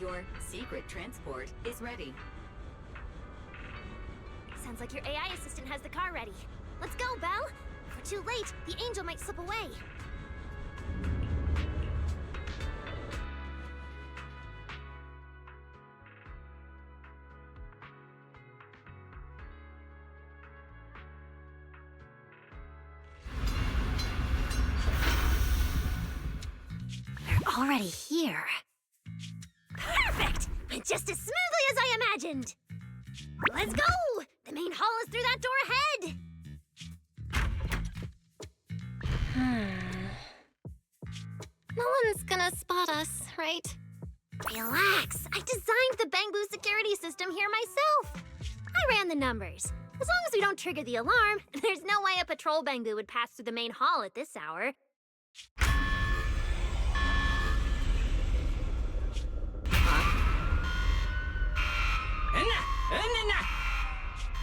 Your secret transport is ready. Sounds like your AI assistant has the car ready. Let's go, Belle! If we're too late, the angel might slip away. We're already here. Perfect! Went just as smoothly as I imagined! Let's go! The main hall is through that door ahead! No one's gonna spot us, right? Relax! I designed the Bangbu security system here myself! I ran the numbers. As long as we don't trigger the alarm, there's no way a patrol Bangbu would pass through the main hall at this hour.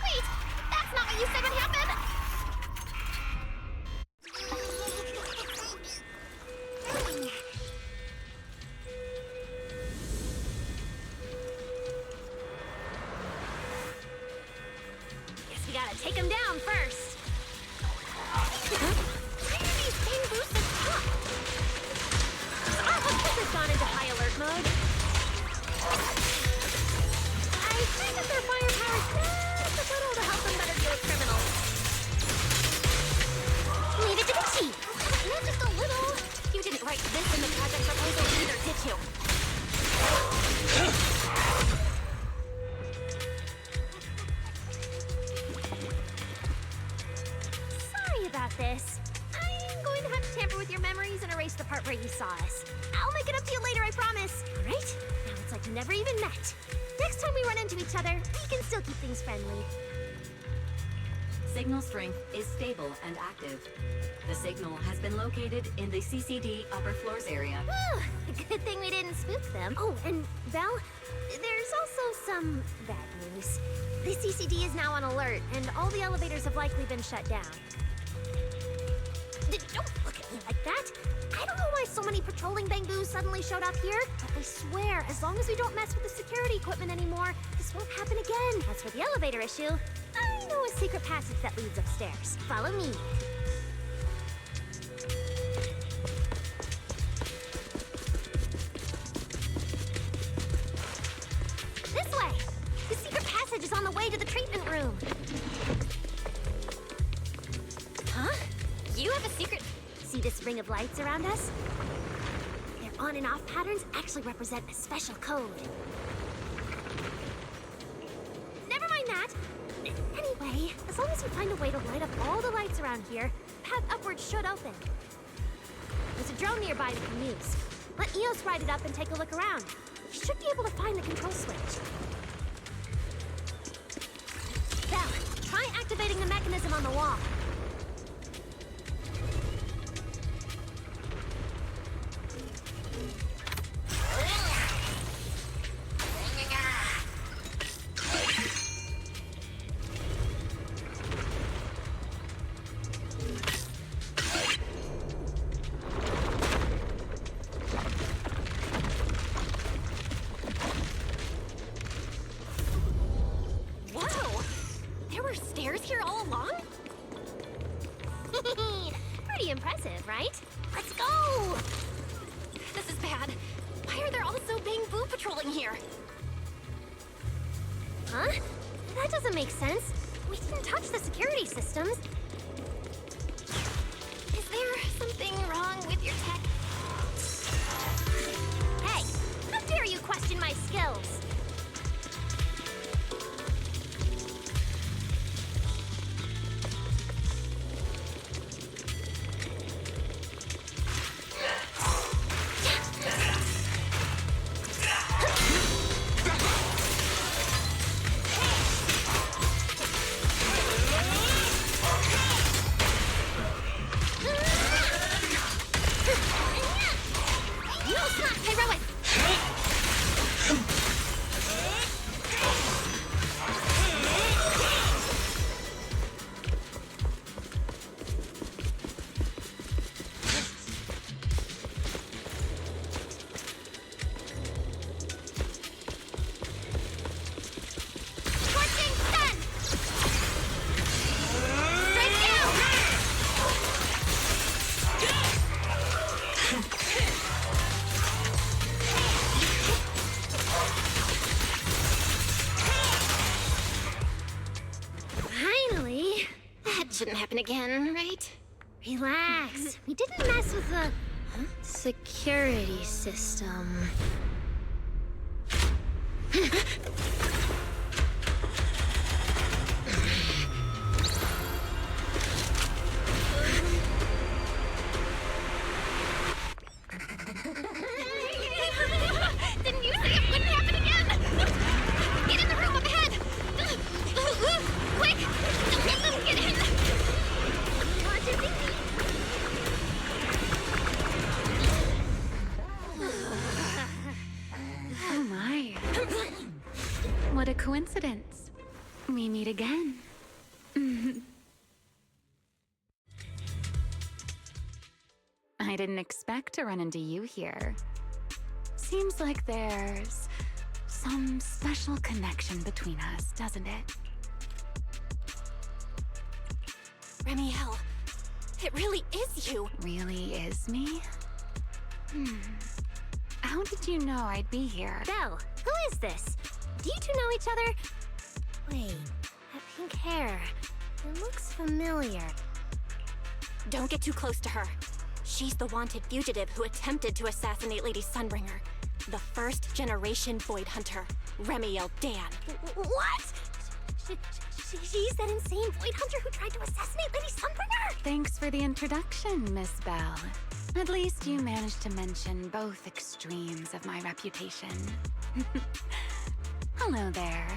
Wait! That's not what you said would happen! Guess we gotta take him down first. Why are these Bangbu so tough? Our hostess has gone into high alert mode. I think that their firepower's just a little to help them better deal with criminals. Leave it to the chief. Not just a little. You didn't write this in the project proposal either, did you? Sorry about this. I'm going to have to tamper with your memories and erase the part where you saw us. I'll make it up to you later, I promise. All right? Now it's like we never even met. Next time we run into each other, we can still keep things friendly. Signal strength is stable and active. The signal has been located in the CCD upper floors area. Good thing we didn't spook them. Oh, and Belle, there's also some bad news. The CCD is now on alert, and all the elevators have likely been shut down. Don't look at me like that. I don't know why so many patrolling Bangboos suddenly showed up here, but I swear, as long as we don't mess with the security equipment anymore, this won't happen again. As for the elevator issue, I know a secret passage that leads upstairs. Follow me. This way! The secret passage is on the way to the treatment room. Huh? You have a secret... See this ring of lights around us? Their on and off patterns actually represent a special code. Never mind that. Anyway, as long as you find a way to light up all the lights around here, the path upwards should open. There's a drone nearby we can use. Let Eos ride it up and take a look around. You should be able to find the control switch. Belle, try activating the mechanism on the wall. Pretty impressive, right? Let's go! This is bad. Why are there also Bangbu patrolling here? Huh? That doesn't make sense. We didn't touch the security systems. Is there something wrong with your tech? Hey, how dare you question my skills? shouldn't happen again, right? Relax. We didn't mess with the security system. Didn't you say it wouldn't happen again? Get in the room up ahead! Quick! Don't let them get in! Watch your thinking! Oh my. What a coincidence. We meet again. I didn't expect to run into you here. Seems like there's some special connection between us, doesn't it? Remiel, it really is you. Really is me? How did you know I'd be here? Belle, who is this? Do you two know each other? Wait, that pink hair. It looks familiar. Don't get too close to her. She's the wanted fugitive who attempted to assassinate Lady Sunbringer. The first generation Void Hunter, Remiel Dan. What? She's that insane Void Hunter who tried to assassinate Lady Sunbringer? Thanks for the introduction, Miss Belle. At least you managed to mention both extremes of my reputation. Hello there,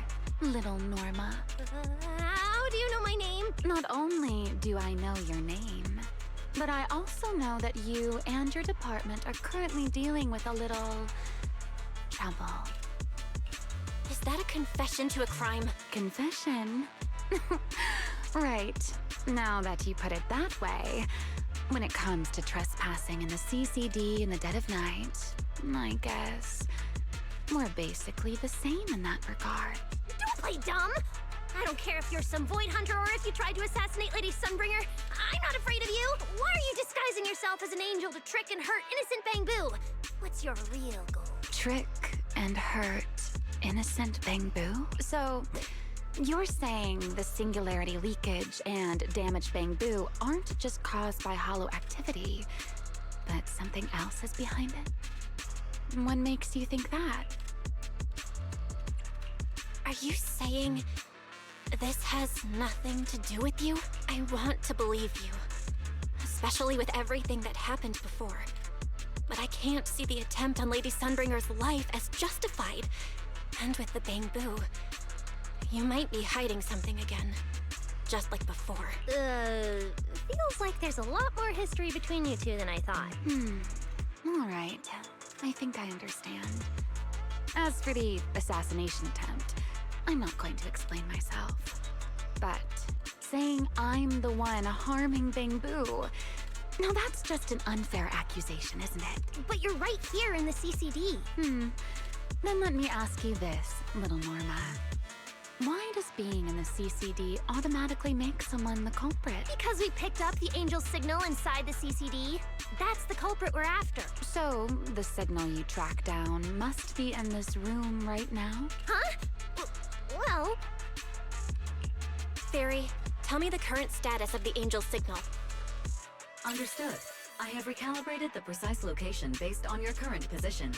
little Norma. How do you know my name? Not only do I know your name, but I also know that you and your department are currently dealing with a little trouble. Is that a confession to a crime? Confession? Right. Now that you put it that way, when it comes to trespassing in the CCD in the dead of night, I guess we're basically the same in that regard. Don't play dumb! I don't care if you're some Void Hunter or if you tried to assassinate Lady Sunbringer. I'm not afraid of you! Why are you disguising yourself as an angel to trick and hurt innocent Bangbu? What's your real goal? Trick and hurt innocent Bangbu? So, you're saying the singularity leakage and damaged Bangbu aren't just caused by hollow activity, but something else is behind it? What makes you think that? Are you saying this has nothing to do with you? I want to believe you, especially with everything that happened before. But I can't see the attempt on Lady Sunbringer's life as justified. And with the Bangbu, you might be hiding something again, just like before. Feels like there's a lot more history between you two than I thought. All right. I think I understand. As for the assassination attempt, I'm not going to explain myself. But saying I'm the one harming Bangbu, now that's just an unfair accusation, isn't it? But you're right here in the CCD. Then let me ask you this, little Norma. Why does being in the CCD automatically make someone the culprit? Because we picked up the angel signal inside the CCD. That's the culprit we're after. So, the signal you track down must be in this room right now? Huh? Well... Fairy, tell me the current status of the angel signal. Understood. I have recalibrated the precise location based on your current position.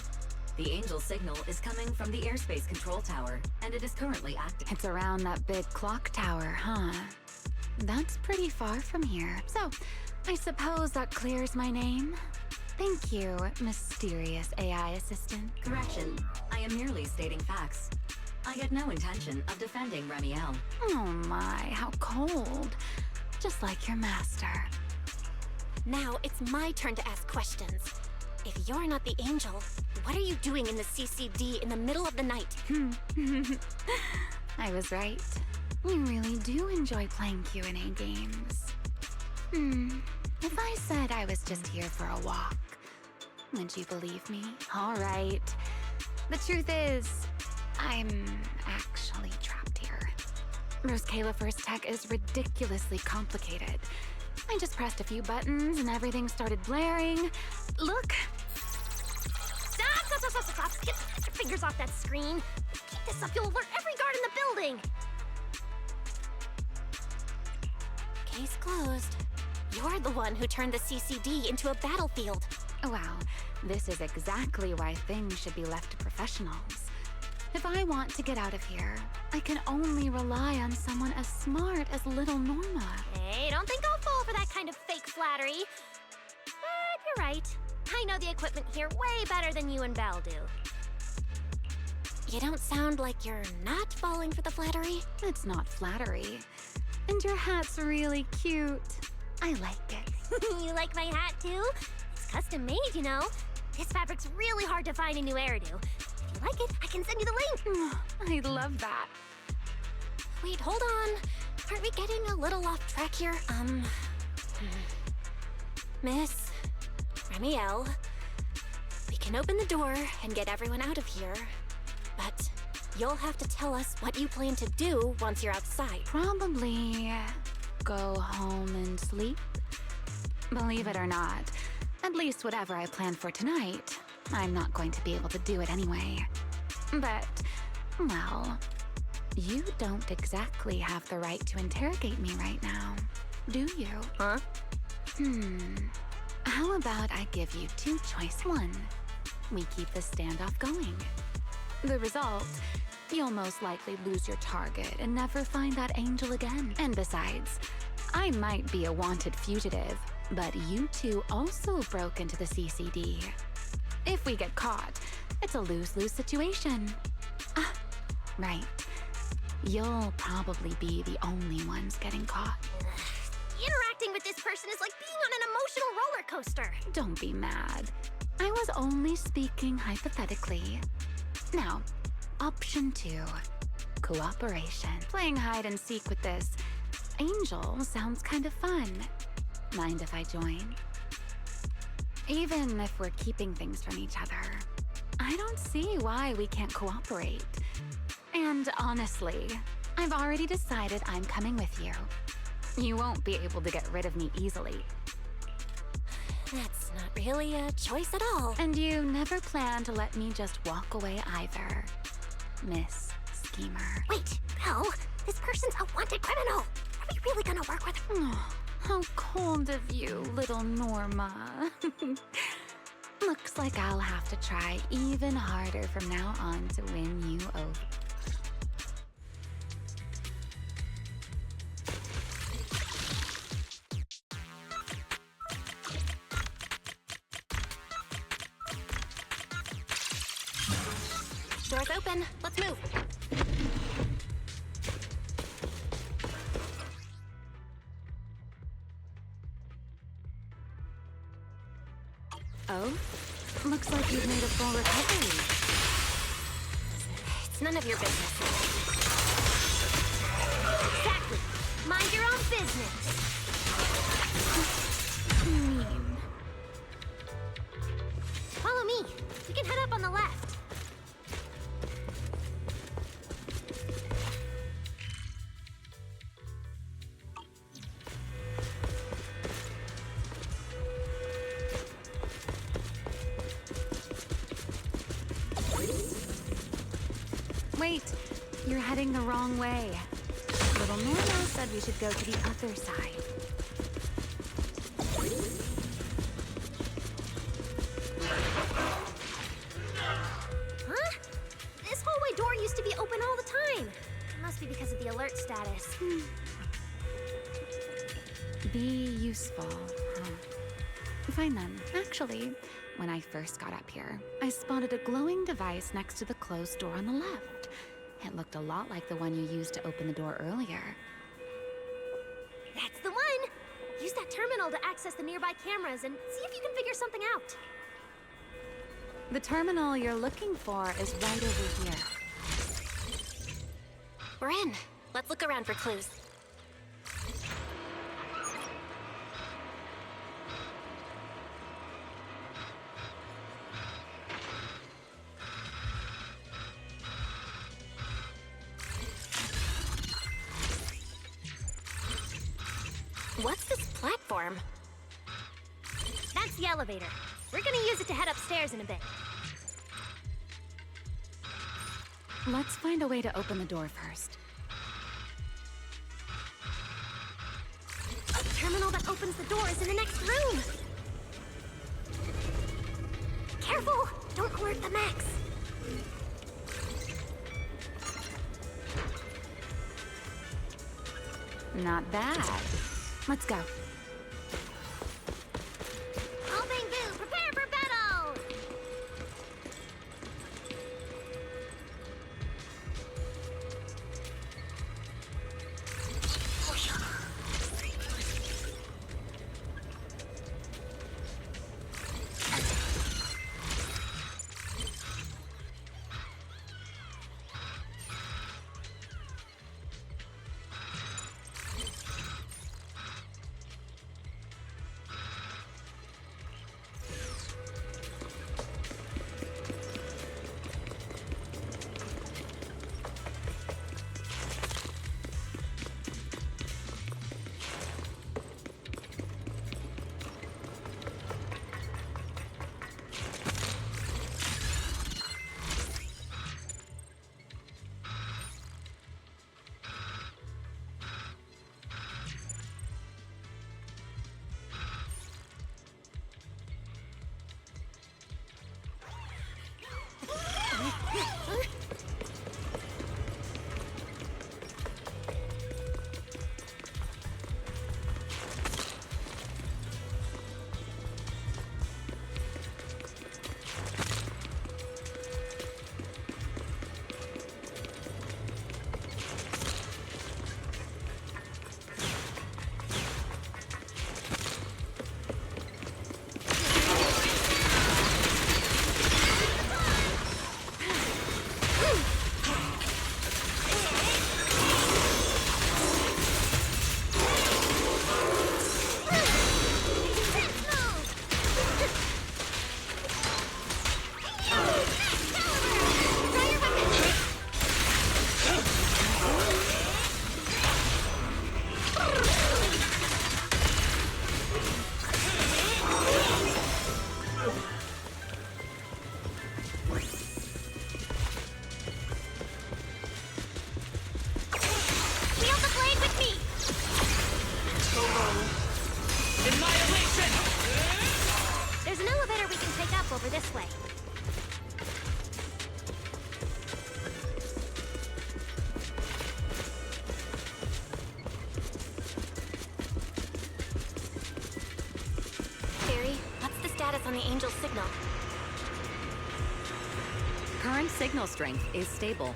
The angel signal is coming from the airspace control tower, and it is currently active. It's around that big clock tower, huh? That's pretty far from here. So, I suppose that clears my name? Thank you, mysterious AI assistant. Correction. I am merely stating facts. I had no intention of defending Remiel. Oh my, how cold. Just like your master. Now it's my turn to ask questions. If you're not the angel, what are you doing in the CCD in the middle of the night? I was right. You really do enjoy playing Q&A games. If I said I was just here for a walk, would you believe me? All right. The truth is, I'm actually trapped here. Rose Kayla tech is ridiculously complicated. I just pressed a few buttons and everything started blaring. Look! Stop! Get your fingers off that screen. Keep this up, you'll alert every guard in the building. Case closed. You're the one who turned the CCD into a battlefield. Wow, this is exactly why things should be left to professionals. If I want to get out of here, I can only rely on someone as smart as little Norma. Hey, don't think I'll fall for that kind of fake flattery. But you're right. I know the equipment here way better than you and Belle do. You don't sound like you're not falling for the flattery. It's not flattery. And your hat's really cute. I like it. You like my hat too? It's custom made, you know. This fabric's really hard to find in New Eridu. If you like it, I can send you the link. I love that. Wait, hold on. Aren't we getting a little off track here? Miss Ramiel, we can open the door and get everyone out of here, but you'll have to tell us what you plan to do once you're outside. Probably go home and sleep. Believe it or not, at least whatever I planned for tonight, I'm not going to be able to do it anyway. But, well, you don't exactly have the right to interrogate me right now, do you? Huh? How about I give you two choices? One, we keep the standoff going. The result, you'll most likely lose your target and never find that angel again. And besides, I might be a wanted fugitive, but you two also broke into the CCD. If we get caught, it's a lose-lose situation. Ah, right. You'll probably be the only ones getting caught. Interacting with this person is like being on an emotional roller coaster. Don't be mad. I was only speaking hypothetically. Now, option 2. Cooperation. Playing hide and seek with this angel sounds kind of fun. Mind if I join? Even if we're keeping things from each other, I don't see why we can't cooperate. And honestly, I've already decided I'm coming with you. You won't be able to get rid of me easily. That's not really a choice at all. And you never plan to let me just walk away either, Miss Schemer. Wait, Belle, this person's a wanted criminal. Are we really gonna work with her? Oh, how cold of you, little Norma. Looks like I'll have to try even harder from now on to win you over. Door's open. Let's move. Oh? Looks like you've made a full recovery. It's none of your business. Exactly. Mind your own business. Mean. Follow me. We can head up on the left. Wait, you're heading the wrong way. Little Norma said we should go to the other side. Huh? This hallway door used to be open all the time. It must be because of the alert status. Be useful, huh? Fine then. Actually, when I first got up here, I spotted a glowing device next to the closed door on the left. It looked a lot like the one you used to open the door earlier. That's the one! Use that terminal to access the nearby cameras and see if you can figure something out. The terminal you're looking for is right over here. We're in. Let's look around for clues. What's this platform? That's the elevator. We're gonna use it to head upstairs in a bit. Let's find a way to open the door first. opens the door is in the next room. Careful! Don't alert the mechs. Not bad. Let's go. All Bangbu, prepare for battle! Over this way. Barry, what's the status on the Angel's signal? Current signal strength is stable.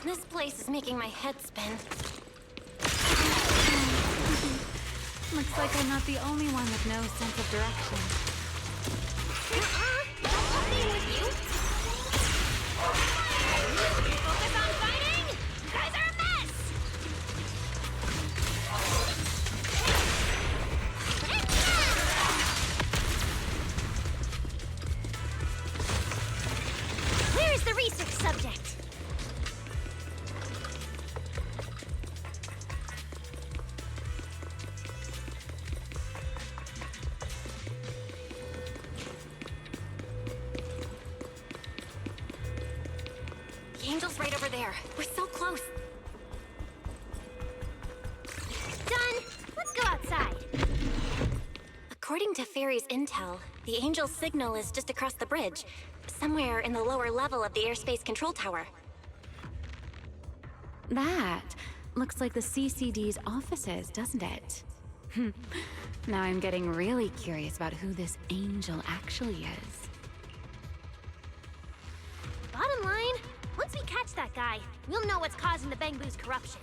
This place is making my head spin. Looks like I'm not the only one with no sense of direction. I'll be with you. Focus on fighting! You guys are a mess! Where is the research subject? The Angel's right over there. We're so close. Done! Let's go outside. According to Fairy's intel, the Angel's signal is just across the bridge, somewhere in the lower level of the airspace control tower. That looks like the CCD's offices, doesn't it? Now I'm getting really curious about who this Angel actually is. Bottom line, once we catch that guy, we'll know what's causing the Bangbu's corruption.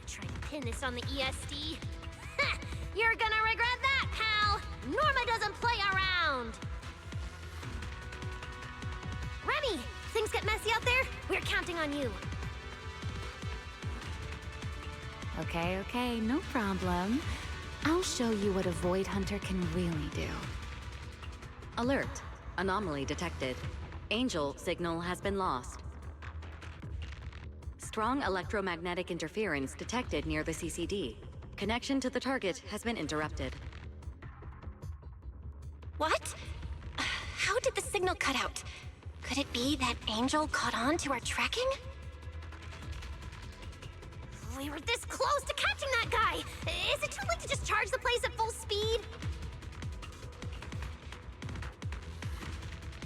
Try to pin this on the ESD. Ha! You're gonna regret that, pal! Norma doesn't play around! Remy, things get messy out there? We're counting on you. Okay, no problem. I'll show you what a Void Hunter can really do. Alert. Anomaly detected. Angel signal has been lost. Strong electromagnetic interference detected near the CCD. Connection to the target has been interrupted. What? How how did the signal cut out? Could it be that Angel caught on to our tracking? We were this close to catching that guy! Is it too late to just charge the place at full speed?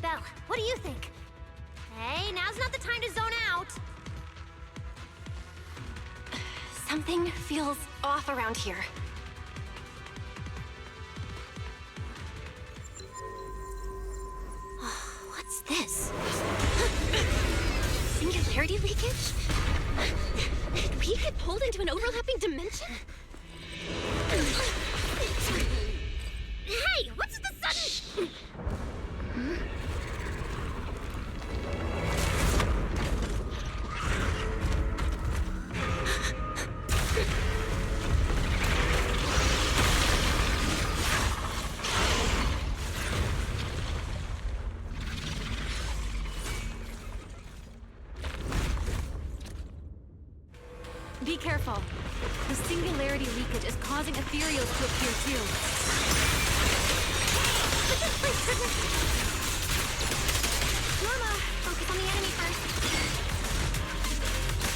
Belle, what do you think? Hey, now's not the time to zone out! Something feels off around here. What's this? Singularity leakage? Did we get pulled into an overlapping dimension? Hey, what's the sudden... Be careful. The singularity leakage is causing ethereals to appear too. Norma, focus on the enemy first.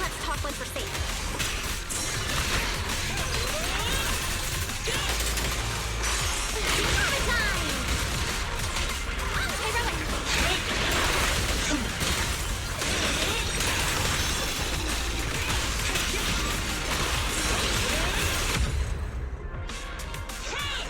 Let's talk once we're safe. Time!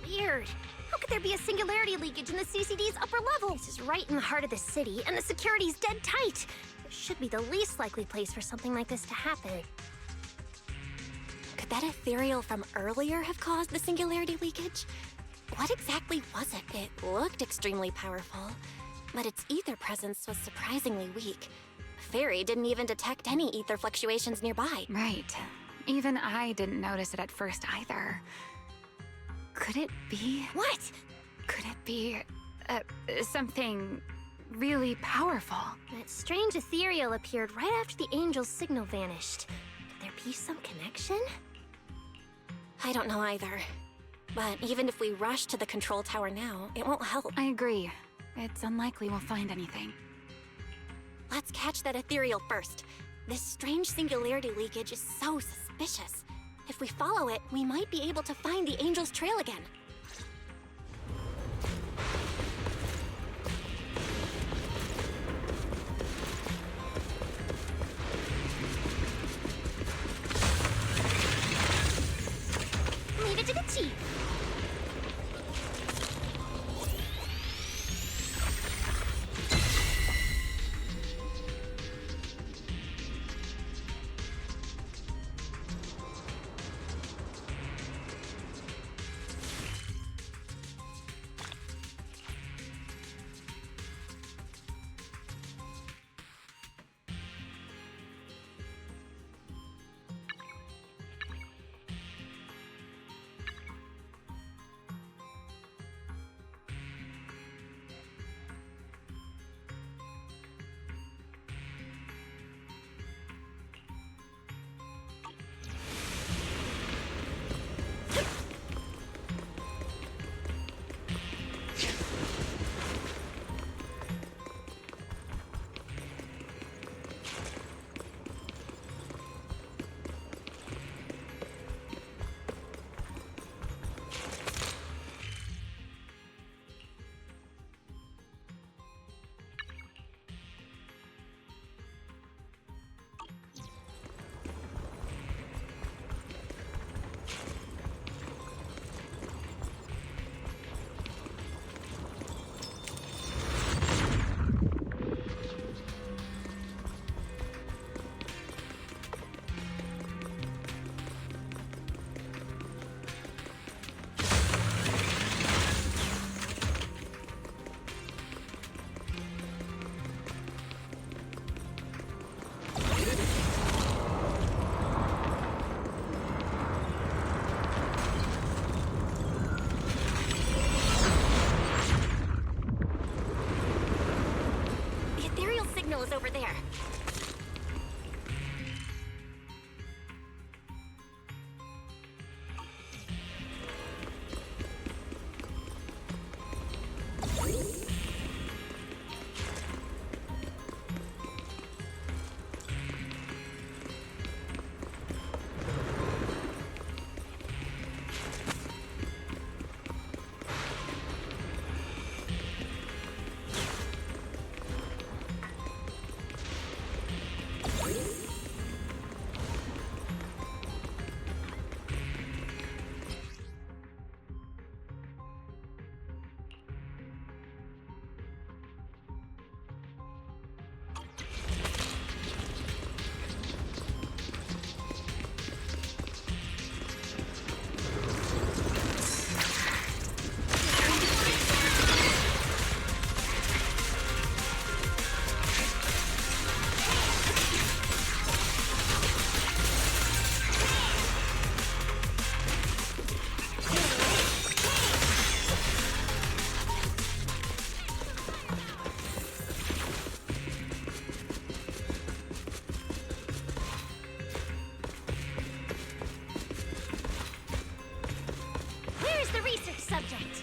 Weird. How could there be a singularity leakage in the CCD's upper level? This is right in the heart of the city, and the security's dead tight. This should be the least likely place for something like this to happen. Could that ethereal from earlier have caused the singularity leakage? What exactly was it? It looked extremely powerful, but its ether presence was surprisingly weak. Fairy didn't even detect any ether fluctuations nearby. Right. Even I didn't notice it at first either. Could it be? What? Could it be something really powerful? That strange ethereal appeared right after the angel's signal vanished. Could there be some connection? I don't know either. But even if we rush to the control tower now, it won't help. I agree. It's unlikely we'll find anything. Let's catch that ethereal first. This strange singularity leakage is so suspicious. If we follow it, we might be able to find the angel's trail again. Leave it to the chief. subject.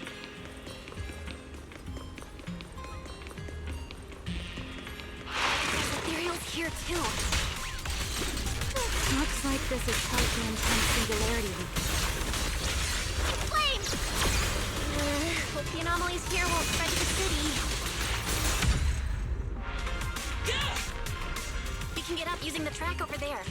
There's ethereals here too. Looks like this is quite the intense singularity leakage. Flames! Hope the anomalies here won't spread to the city. We can get up using the track over there.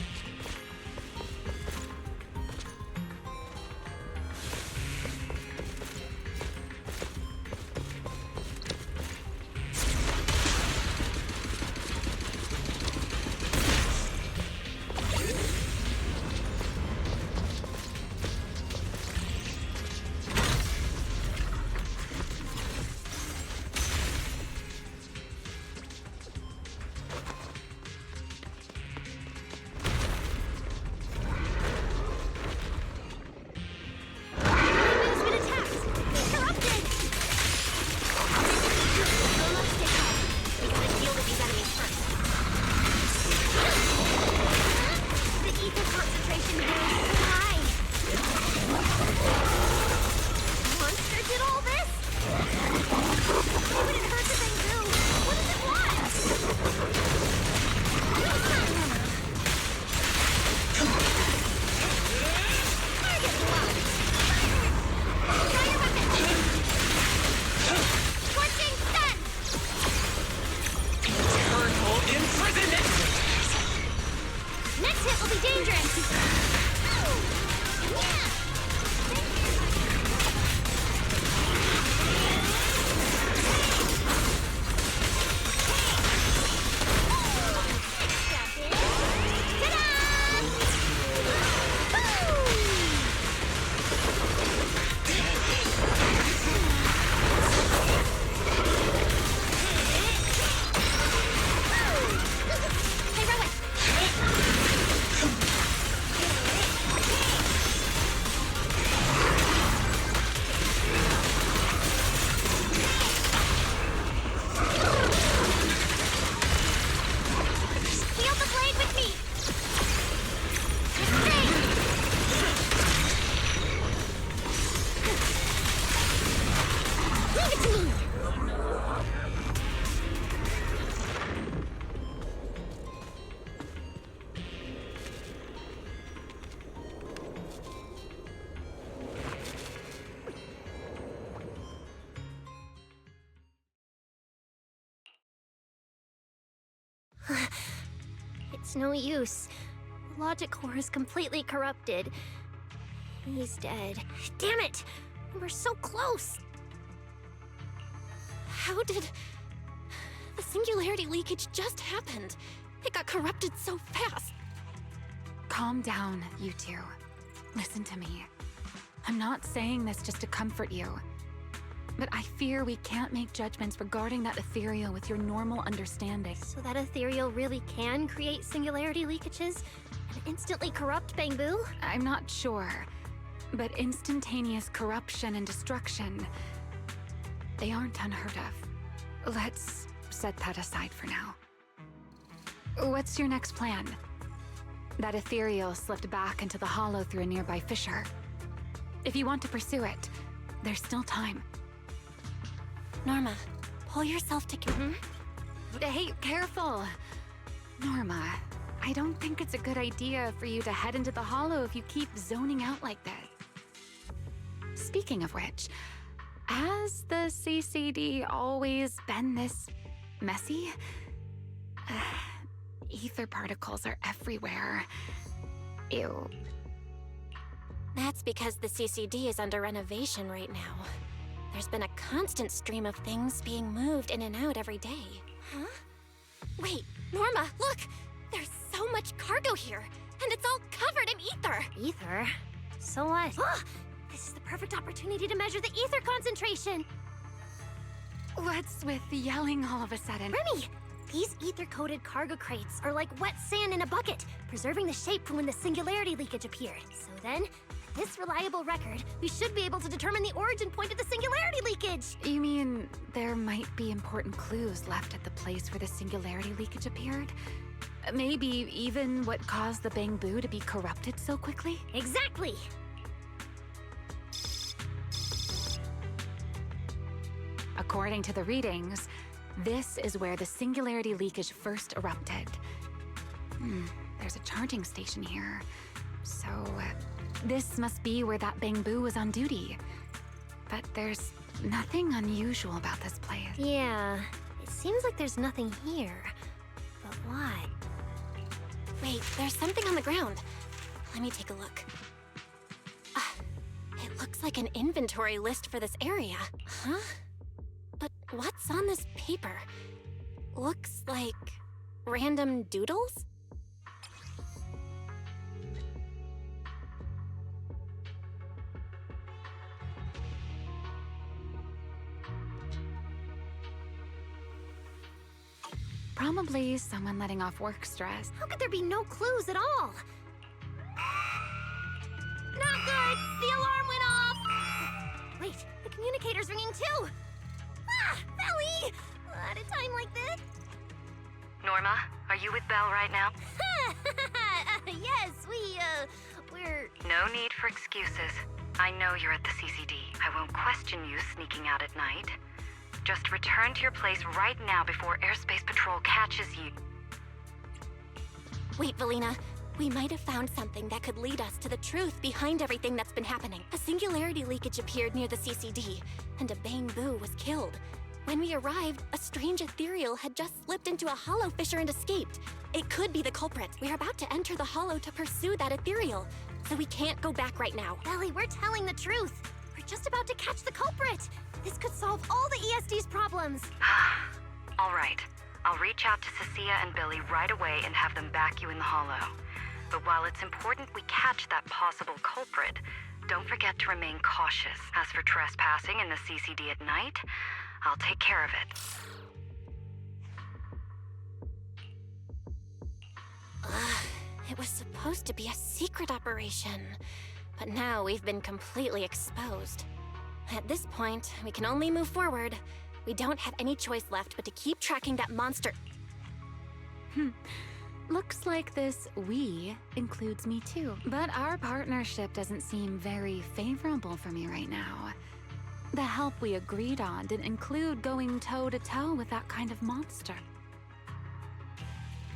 It's no use. The logic core is completely corrupted. He's dead. Damn it! We're so close! How did... The singularity leakage just happened. It got corrupted so fast. Calm down, you two. Listen to me. I'm not saying this just to comfort you. But I fear we can't make judgments regarding that ethereal with your normal understanding. So that ethereal really can create singularity leakages and instantly corrupt Bangbu? I'm not sure. But instantaneous corruption and destruction, they aren't unheard of. Let's set that aside for now. What's your next plan? That ethereal slipped back into the hollow through a nearby fissure. If you want to pursue it, there's still time. Norma, pull yourself together. Hey, careful! Norma, I don't think it's a good idea for you to head into the hollow if you keep zoning out like this. Speaking of which, has the CCD always been this messy? Ether particles are everywhere. Ew. That's because the CCD is under renovation right now. There's been a constant stream of things being moved in and out every day. Huh? Wait, Norma, look! There's so much cargo here, and it's all covered in ether! Ether? So what? This is the perfect opportunity to measure the ether concentration! What's with yelling all of a sudden? Remy! These ether-coated cargo crates are like wet sand in a bucket, preserving the shape from when the singularity leakage appeared. So then, with this reliable record, we should be able to determine the origin point of the singularity leakage! You mean there might be important clues left at the place where the singularity leakage appeared? Maybe even what caused the Bangbu to be corrupted so quickly? Exactly! According to the readings, this is where the singularity leakage first erupted. There's a charging station here. So, this must be where that Bangbu was on duty. But there's nothing unusual about this place. Yeah, it seems like there's nothing here. But why? Wait, there's something on the ground. Let me take a look. It looks like an inventory list for this area. Huh? But what's on this paper? Looks like random doodles? Probably someone letting off work stress. How could there be no clues at all? Not good! The alarm went off! Wait, the communicator's ringing too! Ah! Belly! At a time like this? Norma, are you with Belle right now? Yes, we're... No need for excuses. I know you're at the CCD. I won't question you sneaking out at night. Just return to your place right now before Airspace Patrol catches you. Wait, Valina. We might have found something that could lead us to the truth behind everything that's been happening. A singularity leakage appeared near the CCD, and a Bangbu was killed. When we arrived, a strange ethereal had just slipped into a hollow fissure and escaped. It could be the culprit. We're about to enter the hollow to pursue that ethereal, so we can't go back right now. Belly, we're telling the truth. We're just about to catch the culprit. This could solve all the ESD's problems. All right. I'll reach out to Cecilia and Billy right away and have them back you in the hollow. But while it's important we catch that possible culprit, don't forget to remain cautious. As for trespassing in the CCD at night, I'll take care of it. It was supposed to be a secret operation, but now we've been completely exposed. At this point, we can only move forward. We don't have any choice left but to keep tracking that monster. Looks like this "we" includes me too. But our partnership doesn't seem very favorable for me right now. The help we agreed on didn't include going toe-to-toe with that kind of monster.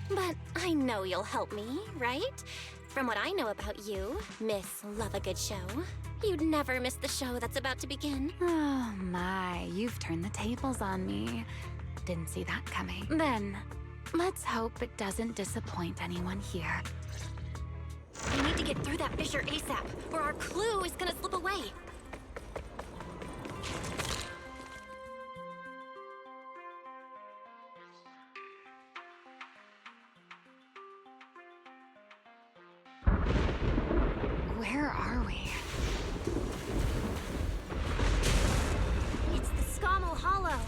But I know you'll help me, right? From what I know about you, Miss Love a Good Show, you'd never miss the show that's about to begin. Oh my, you've turned the tables on me. Didn't see that coming. Then, let's hope it doesn't disappoint anyone here. We need to get through that fissure ASAP, or our clue is gonna slip away. Where are we? It's the Scommel Hollow.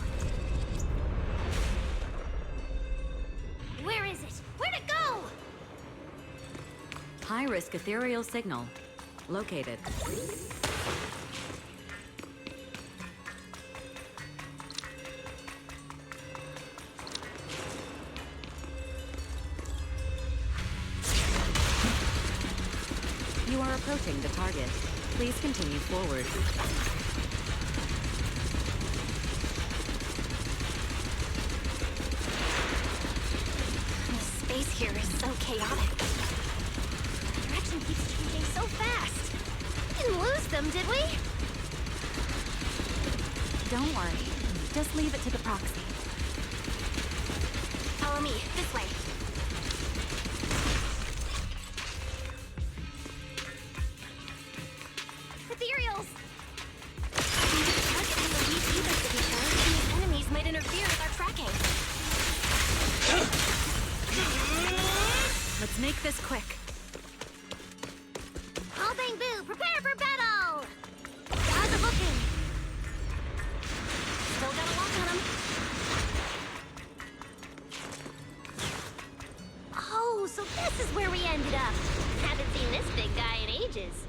Where is it? Where'd it go? High-risk ethereal signal. Located. You are approaching the target. Please continue forward. The space here is so chaotic. The direction keeps changing so fast. We didn't lose them, did we? Don't worry. Just leave it to the proxy. Follow me, this way. Ethereals! The target has a weak ether signature, and these enemies might interfere with our tracking. Let's make this quick. All Bangbu, prepare for battle! How's it looking? Still got a lock on them. Oh, so this is where we ended up. Haven't seen this big guy in ages.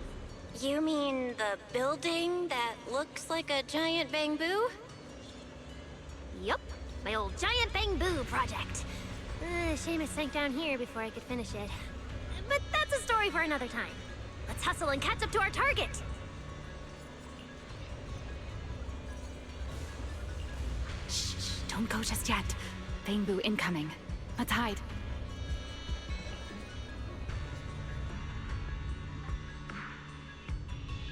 You mean the building that looks like a giant Bangbu? Yup, my old giant Bangbu project. Shame it sank down here before I could finish it. But that's a story for another time. Let's hustle and catch up to our target. Don't go just yet. Bangbu incoming. Let's hide.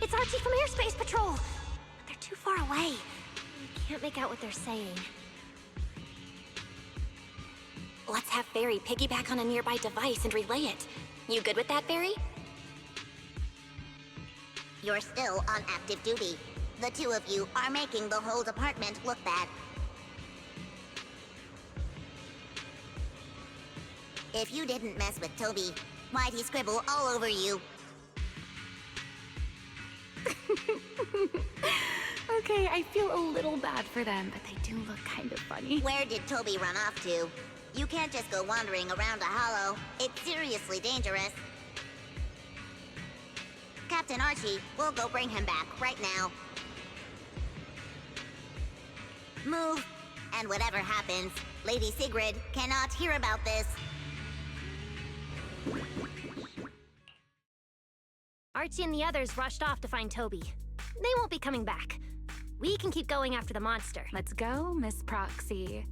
It's Archie from Airspace Patrol! But they're too far away. I can't make out what they're saying. Let's have Fairy piggyback on a nearby device and relay it. You good with that, Fairy? You're still on active duty. The two of you are making the whole department look bad. If you didn't mess with Toby, why'd he scribble all over you? Okay, I feel a little bad for them, but they do look kind of funny. Where did Toby run off to? You can't just go wandering around a hollow. It's seriously dangerous. Captain Archie, we'll go bring him back right now. Move, and whatever happens, Lady Sigrid cannot hear about this. Archie and the others rushed off to find Toby. They won't be coming back. We can keep going after the monster. Let's go, Miss Proxy.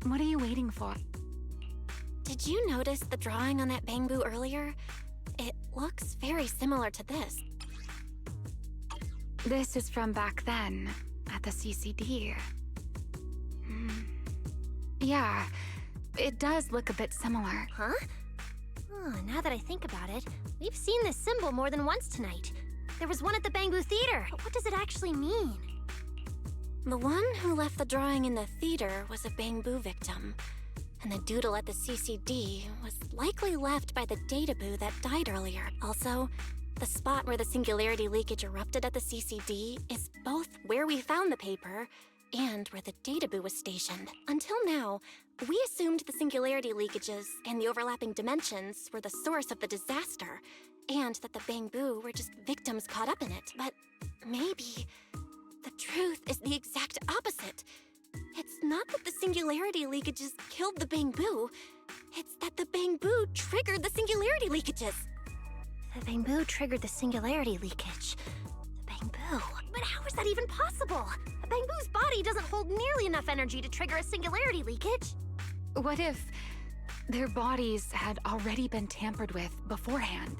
What are you waiting for? Did you notice the drawing on that Bangbu earlier? It looks very similar to this. This is from back then, at the CCD. Yeah, it does look a bit similar. Huh? Oh, now that I think about it, we've seen this symbol more than once tonight. There was one at the Bangbu Theater. But what does it actually mean? The one who left the drawing in the theater was a Bangbu victim. And the doodle at the CCD was likely left by the Databoo that died earlier. Also, the spot where the singularity leakage erupted at the CCD is both where we found the paper and where the Databoo was stationed. Until now, we assumed the singularity leakages and the overlapping dimensions were the source of the disaster, and that the Bangbu were just victims caught up in it. But maybe the truth is the exact opposite. It's not that the singularity leakages killed the Bangbu. It's that the Bangbu triggered the singularity leakages. The Bangbu triggered the singularity leakage. The Bangbu? But how is that even possible? A Bangbu's body doesn't hold nearly enough energy to trigger a singularity leakage. What if their bodies had already been tampered with beforehand?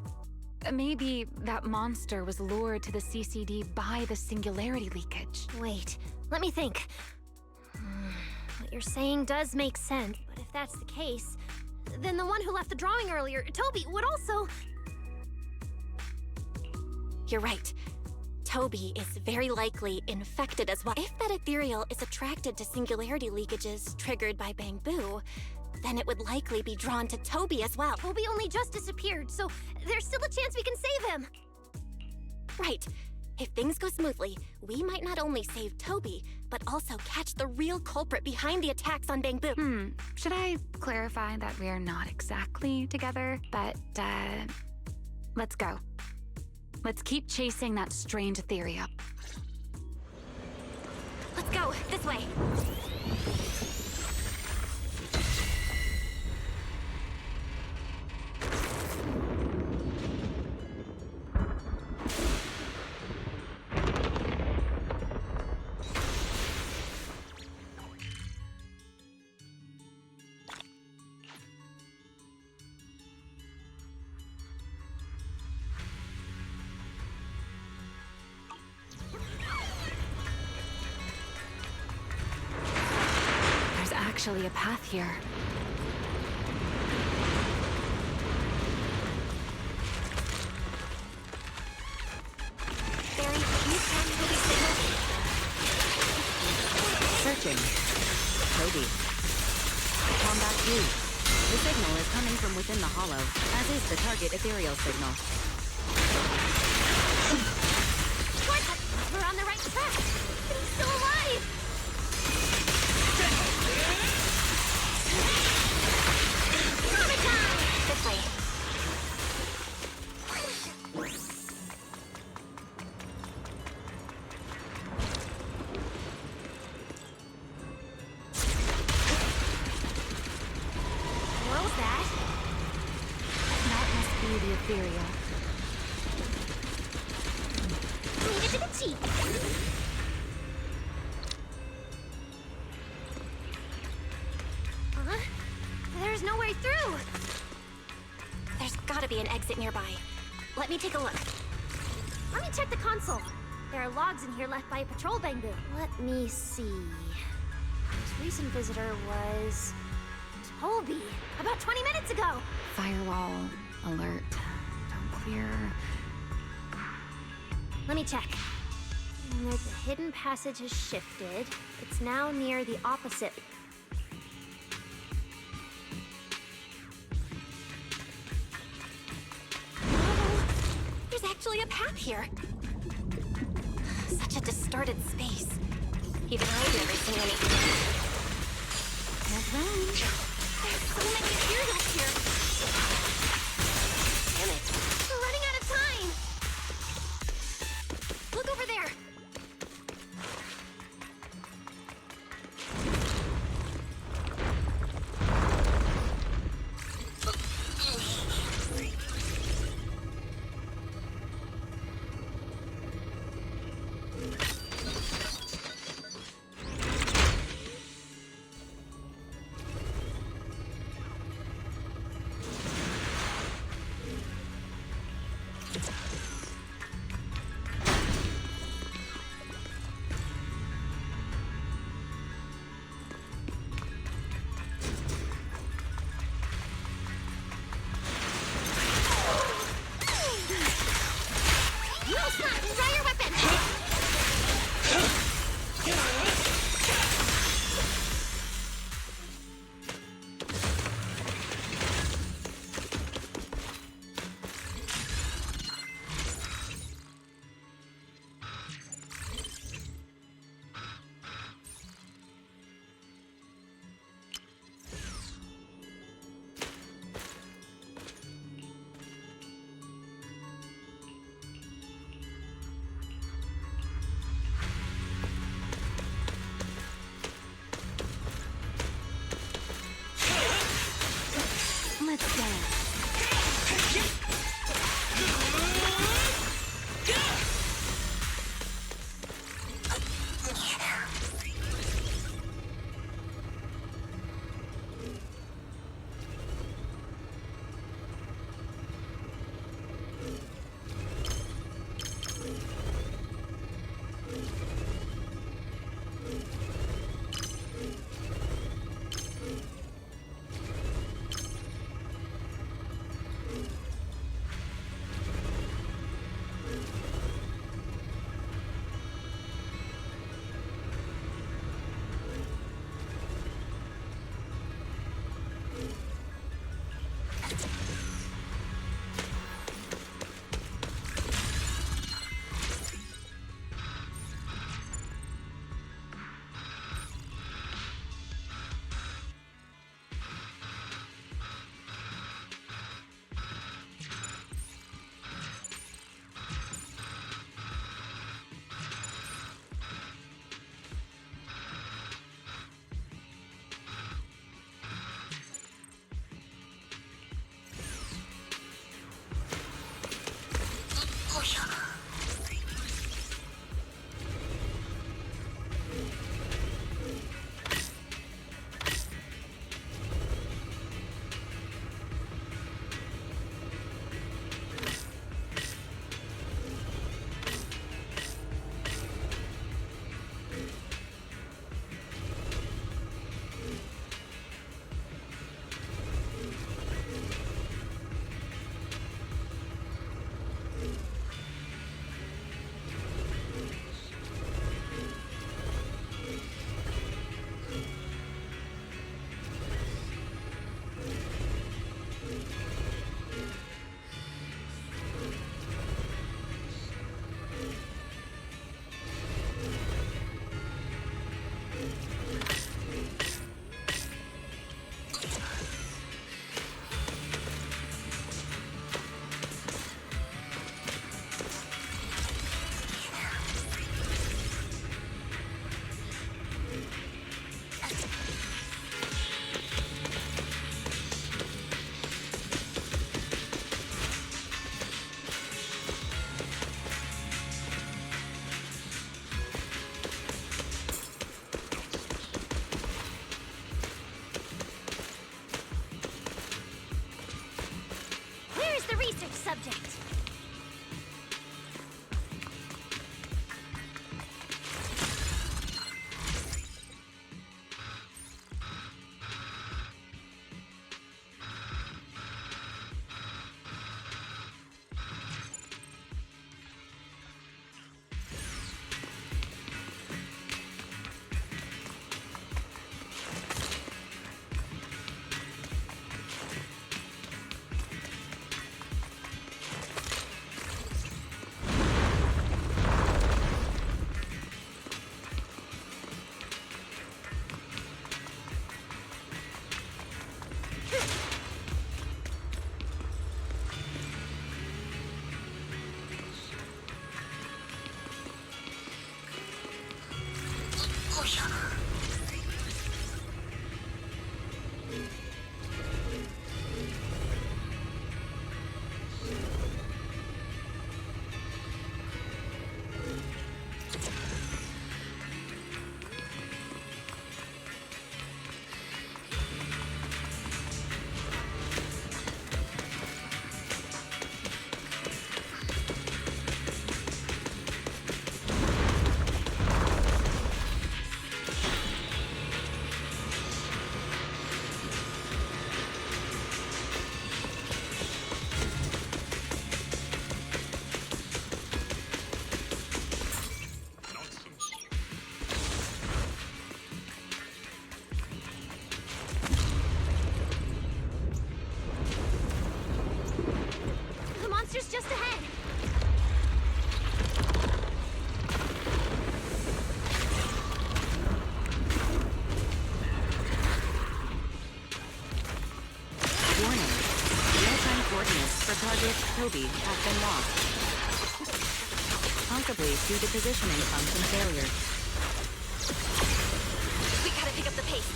Maybe that monster was lured to the CCD by the singularity leakage. Wait, let me think. What you're saying does make sense, but if that's the case, then the one who left the drawing earlier, Toby, would also... You're right. Toby is very likely infected as well. If that ethereal is attracted to singularity leakages triggered by Bangbu, then it would likely be drawn to Toby as well. Toby only just disappeared, so there's still a chance we can save him. Right. If things go smoothly, we might not only save Toby, but also catch the real culprit behind the attacks on Bangbu. Should I clarify that we're not exactly together? But, let's go. Let's keep chasing that strange theory up. Let's go, this way. Actually a path here. Barry, can you track Toby's signal? Searching. Toby. Combat view. The signal is coming from within the hollow, as is the target ethereal signal. What? We're on the right track. He's still alive. This way. What was that? That must be the ethereal. Lead it to the cheek. be an exit nearby. Let me take a look. Let me check the console. There are logs in here left by a patrol bamboo. Let me see. Most recent visitor was Toby, about 20 minutes ago. Firewall alert. Don't clear. Let me check. The hidden passage has shifted. It's now near the opposite. There's actually a path here. Such a distorted space. Even I've never seen anything. There's so many materials here. Damn it. We're running out of time! Look over there. have been lost. Possibly due to positioning function failure. We gotta pick up the pace.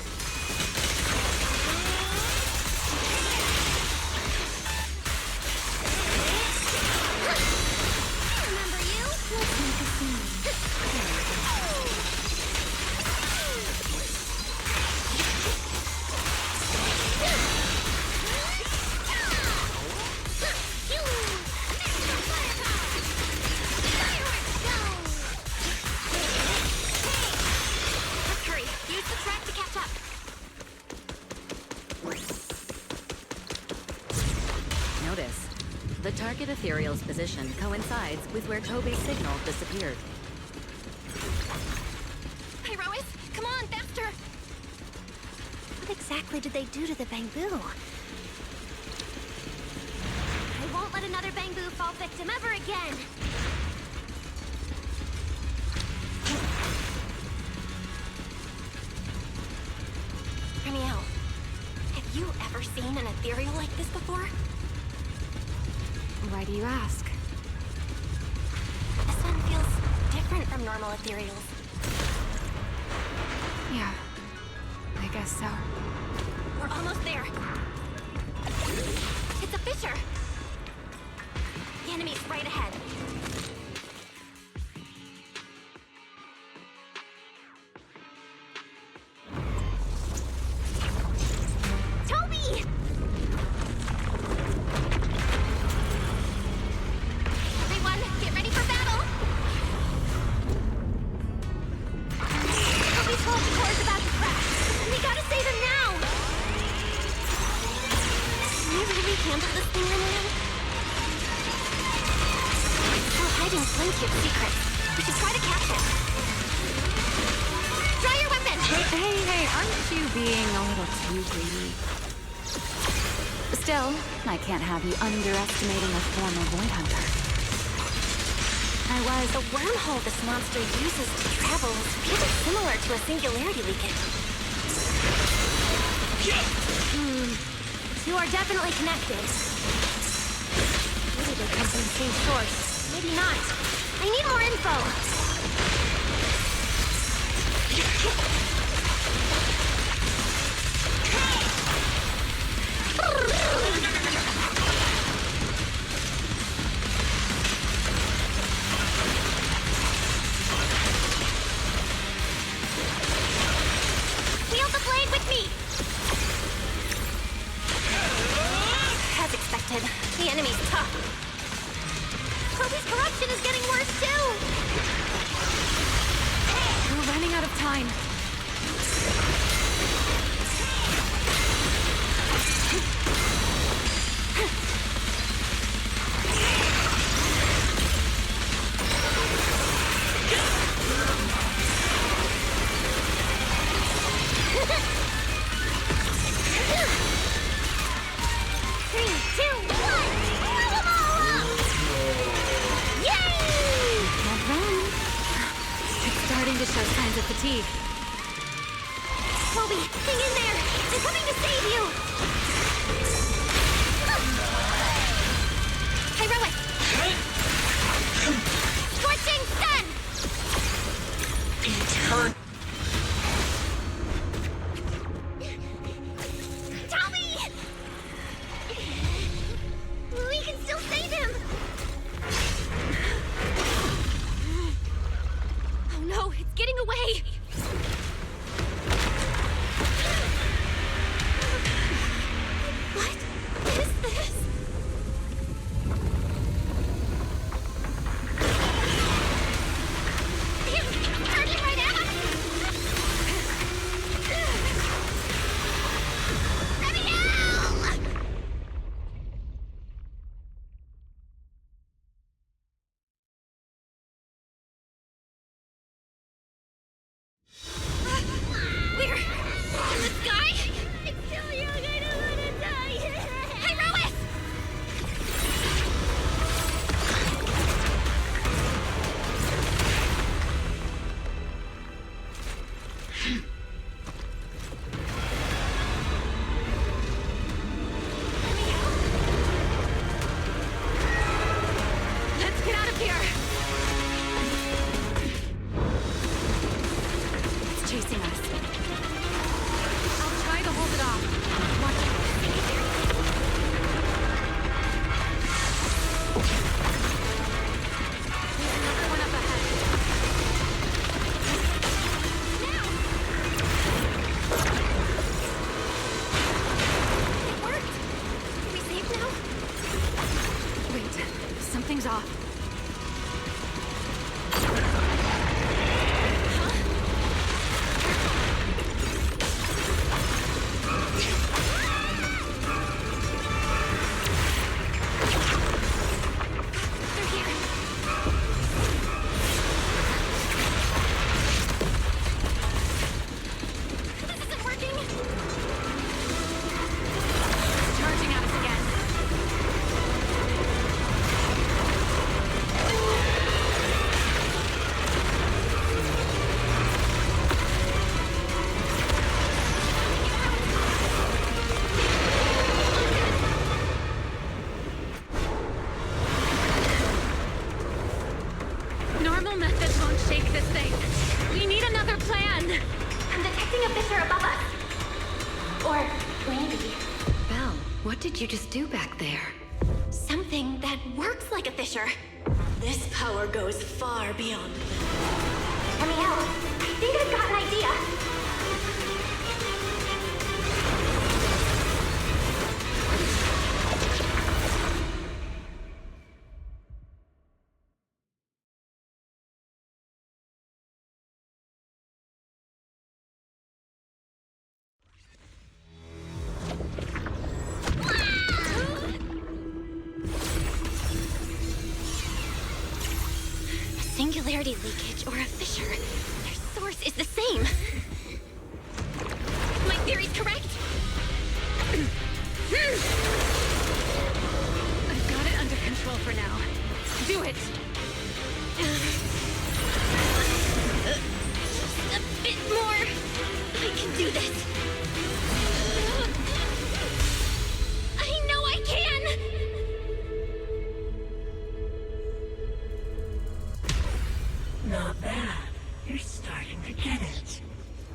Remember you? Let's make a scene. Let's hurry. Use the track to catch up. Notice, the target ethereal's position coincides with where Toby's signal disappeared. Pyrois, come on, faster! What exactly did they do to the bamboo? I won't let another bamboo fall victim ever again. Ramiel, have you ever seen an ethereal like this before? Why do you ask? This one feels different from normal ethereals. Yeah, I guess so. We're almost there. It's a fissure. The enemy's right ahead. Toby! Everyone, get ready for battle! Toby's whole core is about to crash. We gotta save him now! Can you really handle this thing, Ramiel? It's still hiding Slinky's secrets. We should try to catch it. Draw your weapon! Hey, aren't you being a little too greedy? Still, I can't have you underestimating a former Void Hunter. The wormhole this monster uses to travel is really similar to a singularity leakage. The two are definitely connected. Maybe they come from the same source. Maybe not. I need more info. Wield the blade with me! As expected, the enemy's tough. Toby's corruption is getting worse too! We're running out of time. To show signs of fatigue. Toby, hang in there! I'm coming to save you! Heroic! Scorching sun! Eternal. Toby! We can still save him! Oh no, it's getting away! Something's off. Normal methods won't shake this thing. We need another plan. I'm detecting a fissure above us. Or maybe Belle, what did you just do back there? something that works like a fissure. This power goes far beyond. Amiel, I think I've got an idea. Singularity leakage or a fissure. Their source is the same. My theory's correct. I've got it under control for now. Do it! A bit more. I can do this. I know I can! Not bad. You're starting to get it.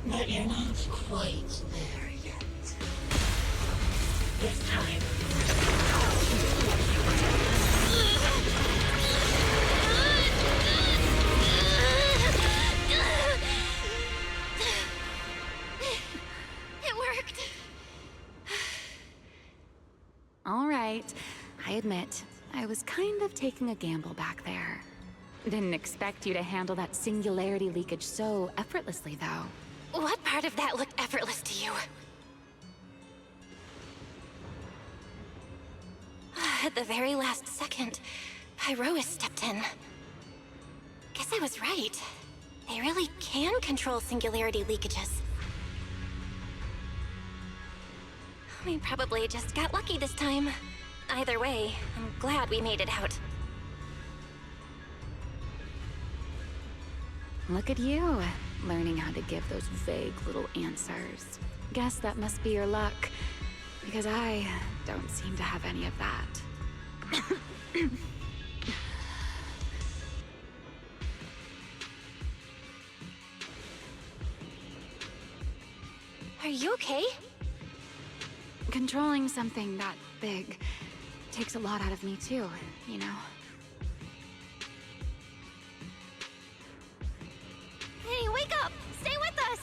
But you're not quite there yet. This time. It worked. All right. I admit, I was kind of taking a gamble back there. Didn't expect you to handle that singularity leakage so effortlessly, though. What part of that looked effortless to you? At the very last second, Pyrois stepped in. Guess I was right. They really can control singularity leakages. We probably just got lucky this time. Either way, I'm glad we made it out. Look at you, learning how to give those vague little answers. Guess that must be your luck, because I don't seem to have any of that. Are you okay? Controlling something that big takes a lot out of me too, you know. Hey, wake up! Stay with us!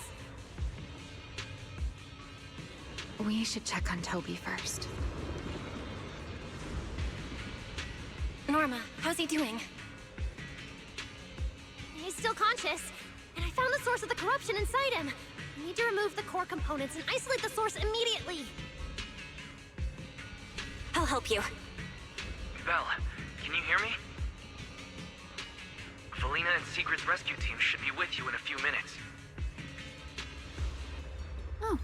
We should check on Toby first. Norma, how's he doing? He's still conscious, and I found the source of the corruption inside him. We need to remove the core components and isolate the source immediately. I'll help you. Belle, can you hear me? Felina and Secret's rescue team should be with you in a few minutes. Oh,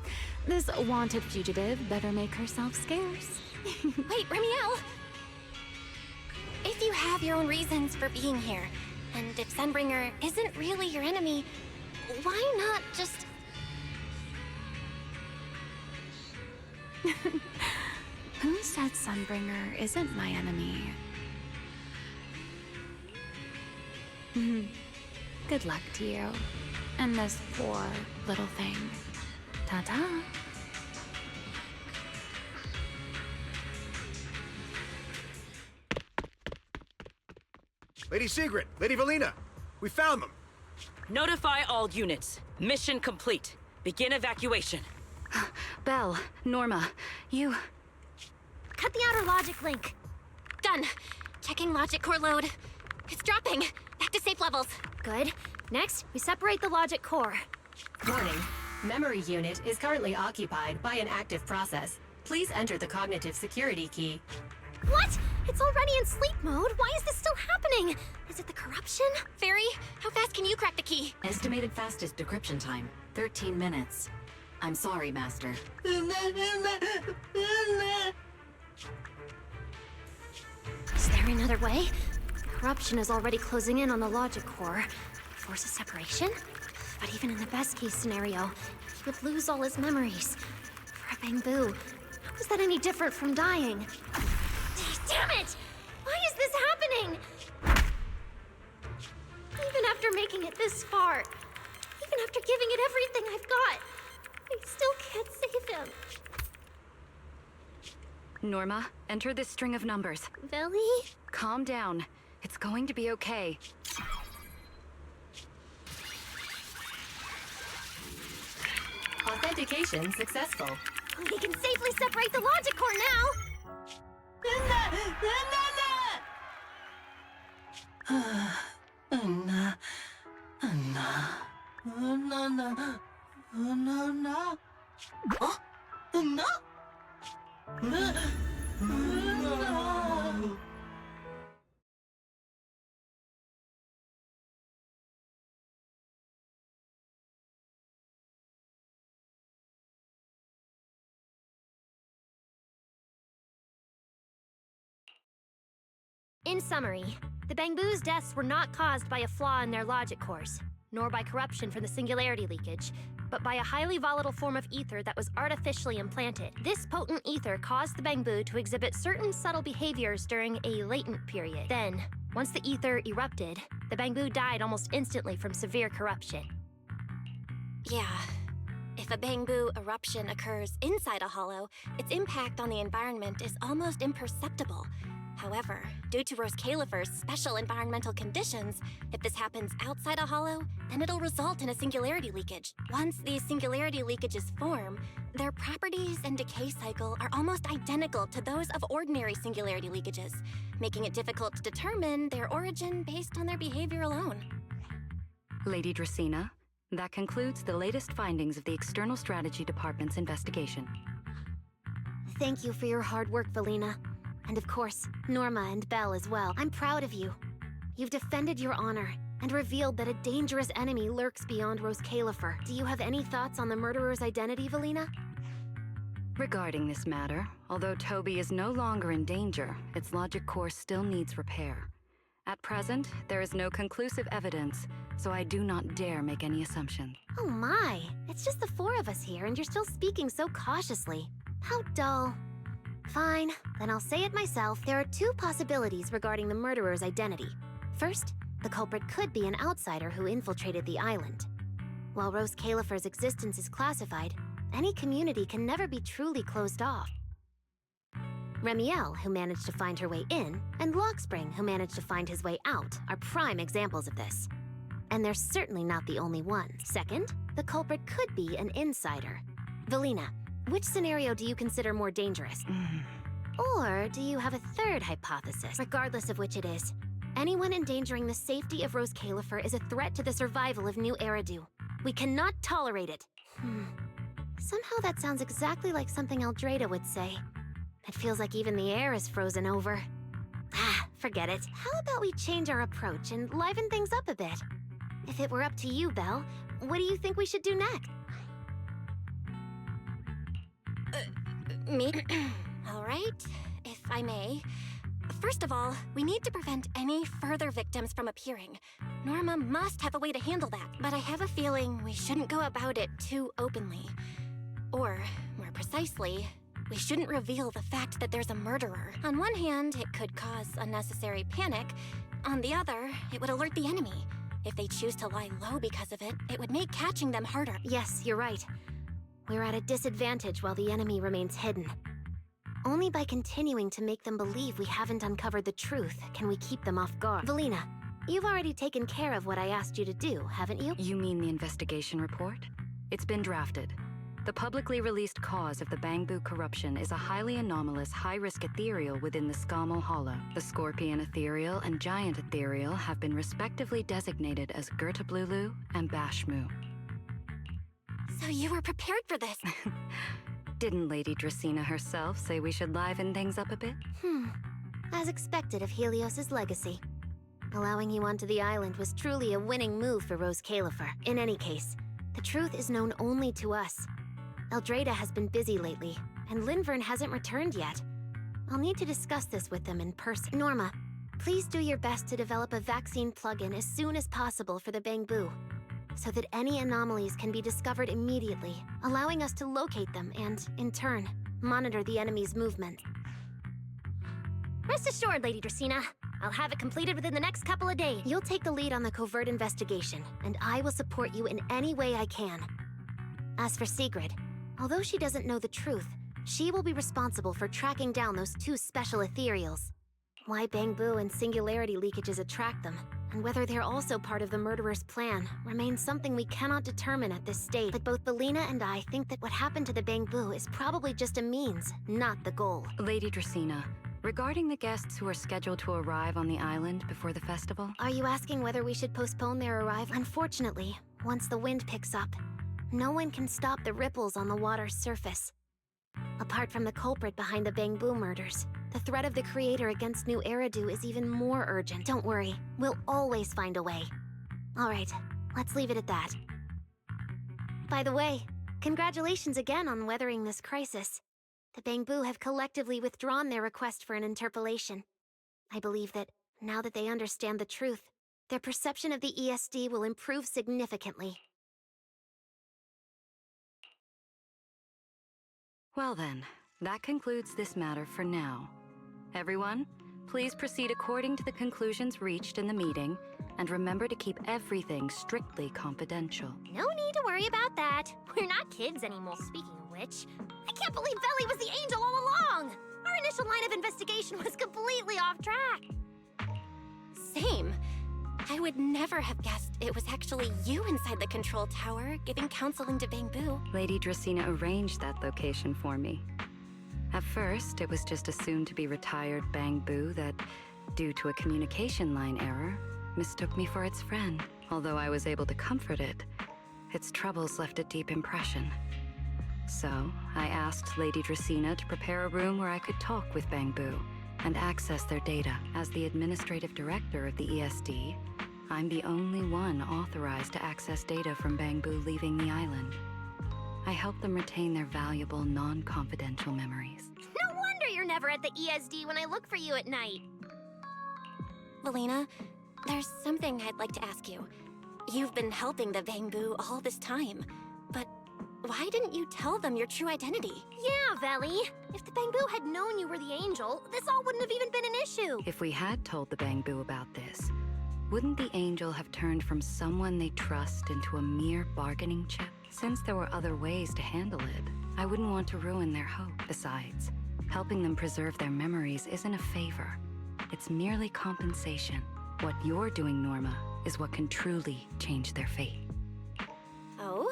this wanted fugitive better make herself scarce. Wait, Remiel! If you have your own reasons for being here, and if Sunbringer isn't really your enemy, why not just... Who said Sunbringer isn't my enemy? Good luck to you. And this poor little thing. Ta-ta. Lady Secret, Lady Felina, we found them. Notify all units. Mission complete. Begin evacuation. Belle, Norma, you... Cut the outer logic link. Done! Checking logic core load. It's dropping. Back to safe levels. Good. Next, we separate the logic core. Warning. Memory unit is currently occupied by an active process. Please enter the cognitive security key. What? It's already in sleep mode. Why is this still happening? Is it the corruption? Fairy, how fast can you crack the key? Estimated fastest decryption time, 13 minutes. I'm sorry, Master. Is there another way? Corruption is already closing in on the logic core. Force a separation? But even in the best case scenario, he would lose all his memories. For a Bangbu, how is that any different from dying? Damn it! Why is this happening? Even after making it this far, even after giving it everything I've got, I still can't save him. Norma, enter this string of numbers. Billy? Calm down. It's going to be okay. Authentication successful. We can safely separate the logic core now! In summary, the Bangbu's deaths were not caused by a flaw in their logic cores, nor by corruption from the singularity leakage, but by a highly volatile form of ether that was artificially implanted. This potent ether caused the Bangbu to exhibit certain subtle behaviors during a latent period. Then, once the ether erupted, the Bangbu died almost instantly from severe corruption. Yeah. If a Bangbu eruption occurs inside a hollow, its impact on the environment is almost imperceptible. However, due to Rose Califer's special environmental conditions, if this happens outside a hollow, then it'll result in a singularity leakage. Once these singularity leakages form, their properties and decay cycle are almost identical to those of ordinary singularity leakages, making it difficult to determine their origin based on their behavior alone. Lady Dracena, that concludes the latest findings of the External Strategy Department's investigation. Thank you for your hard work, Valina. And of course, Norma and Belle as well. I'm proud of you. You've defended your honor and revealed that a dangerous enemy lurks beyond Rose Califer. Do you have any thoughts on the murderer's identity, Valina? Regarding this matter, although Toby is no longer in danger, its logic core still needs repair. At present, there is no conclusive evidence, so I do not dare make any assumptions. Oh my, it's just the four of us here and you're still speaking so cautiously. How dull. Fine, then I'll say it myself. There are two possibilities regarding the murderer's identity. First, the culprit could be an outsider who infiltrated the island. While Rose Califer's existence is classified, any community can never be truly closed off. Remiel, who managed to find her way in, and Lockspring, who managed to find his way out, are prime examples of this. And they're certainly not the only ones. Second, the culprit could be an insider. Valina, which scenario do you consider more dangerous? Or do you have a third hypothesis? Regardless of which it is, anyone endangering the safety of Rose Califer is a threat to the survival of New Eridu. We cannot tolerate it. Somehow that sounds exactly like something Eldrada would say. It feels like even the air is frozen over. Forget it. How about we change our approach and liven things up a bit? If it were up to you, Belle, what do you think we should do next? Me? All right, if I may. First of all, we need to prevent any further victims from appearing. Norma must have a way to handle that, but I have a feeling we shouldn't go about it too openly. Or, more precisely, we shouldn't reveal the fact that there's a murderer. On one hand, it could cause unnecessary panic. On the other, it would alert the enemy. If they choose to lie low because of it, it would make catching them harder. Yes, you're right. We're at a disadvantage while the enemy remains hidden. Only by continuing to make them believe we haven't uncovered the truth can we keep them off guard. Valina, you've already taken care of what I asked you to do, haven't you? You mean the investigation report? It's been drafted. The publicly released cause of the bamboo corruption is a highly anomalous, high-risk ethereal within the Skamo Hollow. The Scorpion Ethereal and Giant Ethereal have been respectively designated as Gertablulu and Bashmu. So you were prepared for this? Didn't Lady Dracena herself say we should liven things up a bit? As expected of Helios's legacy. Allowing you onto the island was truly a winning move for Rose Califer. In any case, the truth is known only to us. Eldrada has been busy lately, and Linvern hasn't returned yet. I'll need to discuss this with them in person. Norma, please do your best to develop a vaccine plugin as soon as possible for the bamboo, so that any anomalies can be discovered immediately, allowing us to locate them and, in turn, monitor the enemy's movement. Rest assured, Lady Dracena. I'll have it completed within the next couple of days. You'll take the lead on the covert investigation, and I will support you in any way I can. As for Sigrid, although she doesn't know the truth, she will be responsible for tracking down those two special ethereals. Why bamboo and singularity leakages attract them, and whether they're also part of the murderer's plan, remains something we cannot determine at this stage. But both Belina and I think that what happened to the bamboo is probably just a means, not the goal. Lady Dracena, regarding the guests who are scheduled to arrive on the island before the festival? Are you asking whether we should postpone their arrival? Unfortunately, once the wind picks up, no one can stop the ripples on the water's surface. Apart from the culprit behind the bamboo murders, the threat of the Creator against New Eridu is even more urgent. Don't worry, we'll always find a way. Alright, let's leave it at that. By the way, congratulations again on weathering this crisis. The bamboo have collectively withdrawn their request for an interpolation. I believe that, now that they understand the truth, their perception of the ESD will improve significantly. Well then, that concludes this matter for now. Everyone, please proceed according to the conclusions reached in the meeting, and remember to keep everything strictly confidential. No need to worry about that. We're not kids anymore. Speaking of which, I can't believe Veli was the angel all along! Our initial line of investigation was completely off track. Same. I would never have guessed it was actually you inside the control tower, giving counseling to Bamboo. Lady Dracena arranged that location for me. At first, it was just assumed to be retired Bamboo that, due to a communication line error, mistook me for its friend. Although I was able to comfort it, its troubles left a deep impression. So, I asked Lady Dracena to prepare a room where I could talk with Bamboo and access their data. As the administrative director of the ESD, I'm the only one authorized to access data from Bamboo leaving the island. I help them retain their valuable, non-confidential memories. No wonder you're never at the ESD when I look for you at night. Belina, there's something I'd like to ask you. You've been helping the Bamboo all this time, but why didn't you tell them your true identity? Yeah, Veli. If the Bamboo had known you were the angel, this all wouldn't have even been an issue. If we had told the Bamboo about this, wouldn't the angel have turned from someone they trust into a mere bargaining chip? Since there were other ways to handle it, I wouldn't want to ruin their hope. Besides, helping them preserve their memories isn't a favor. It's merely compensation. What you're doing, Norma, is what can truly change their fate. Oh?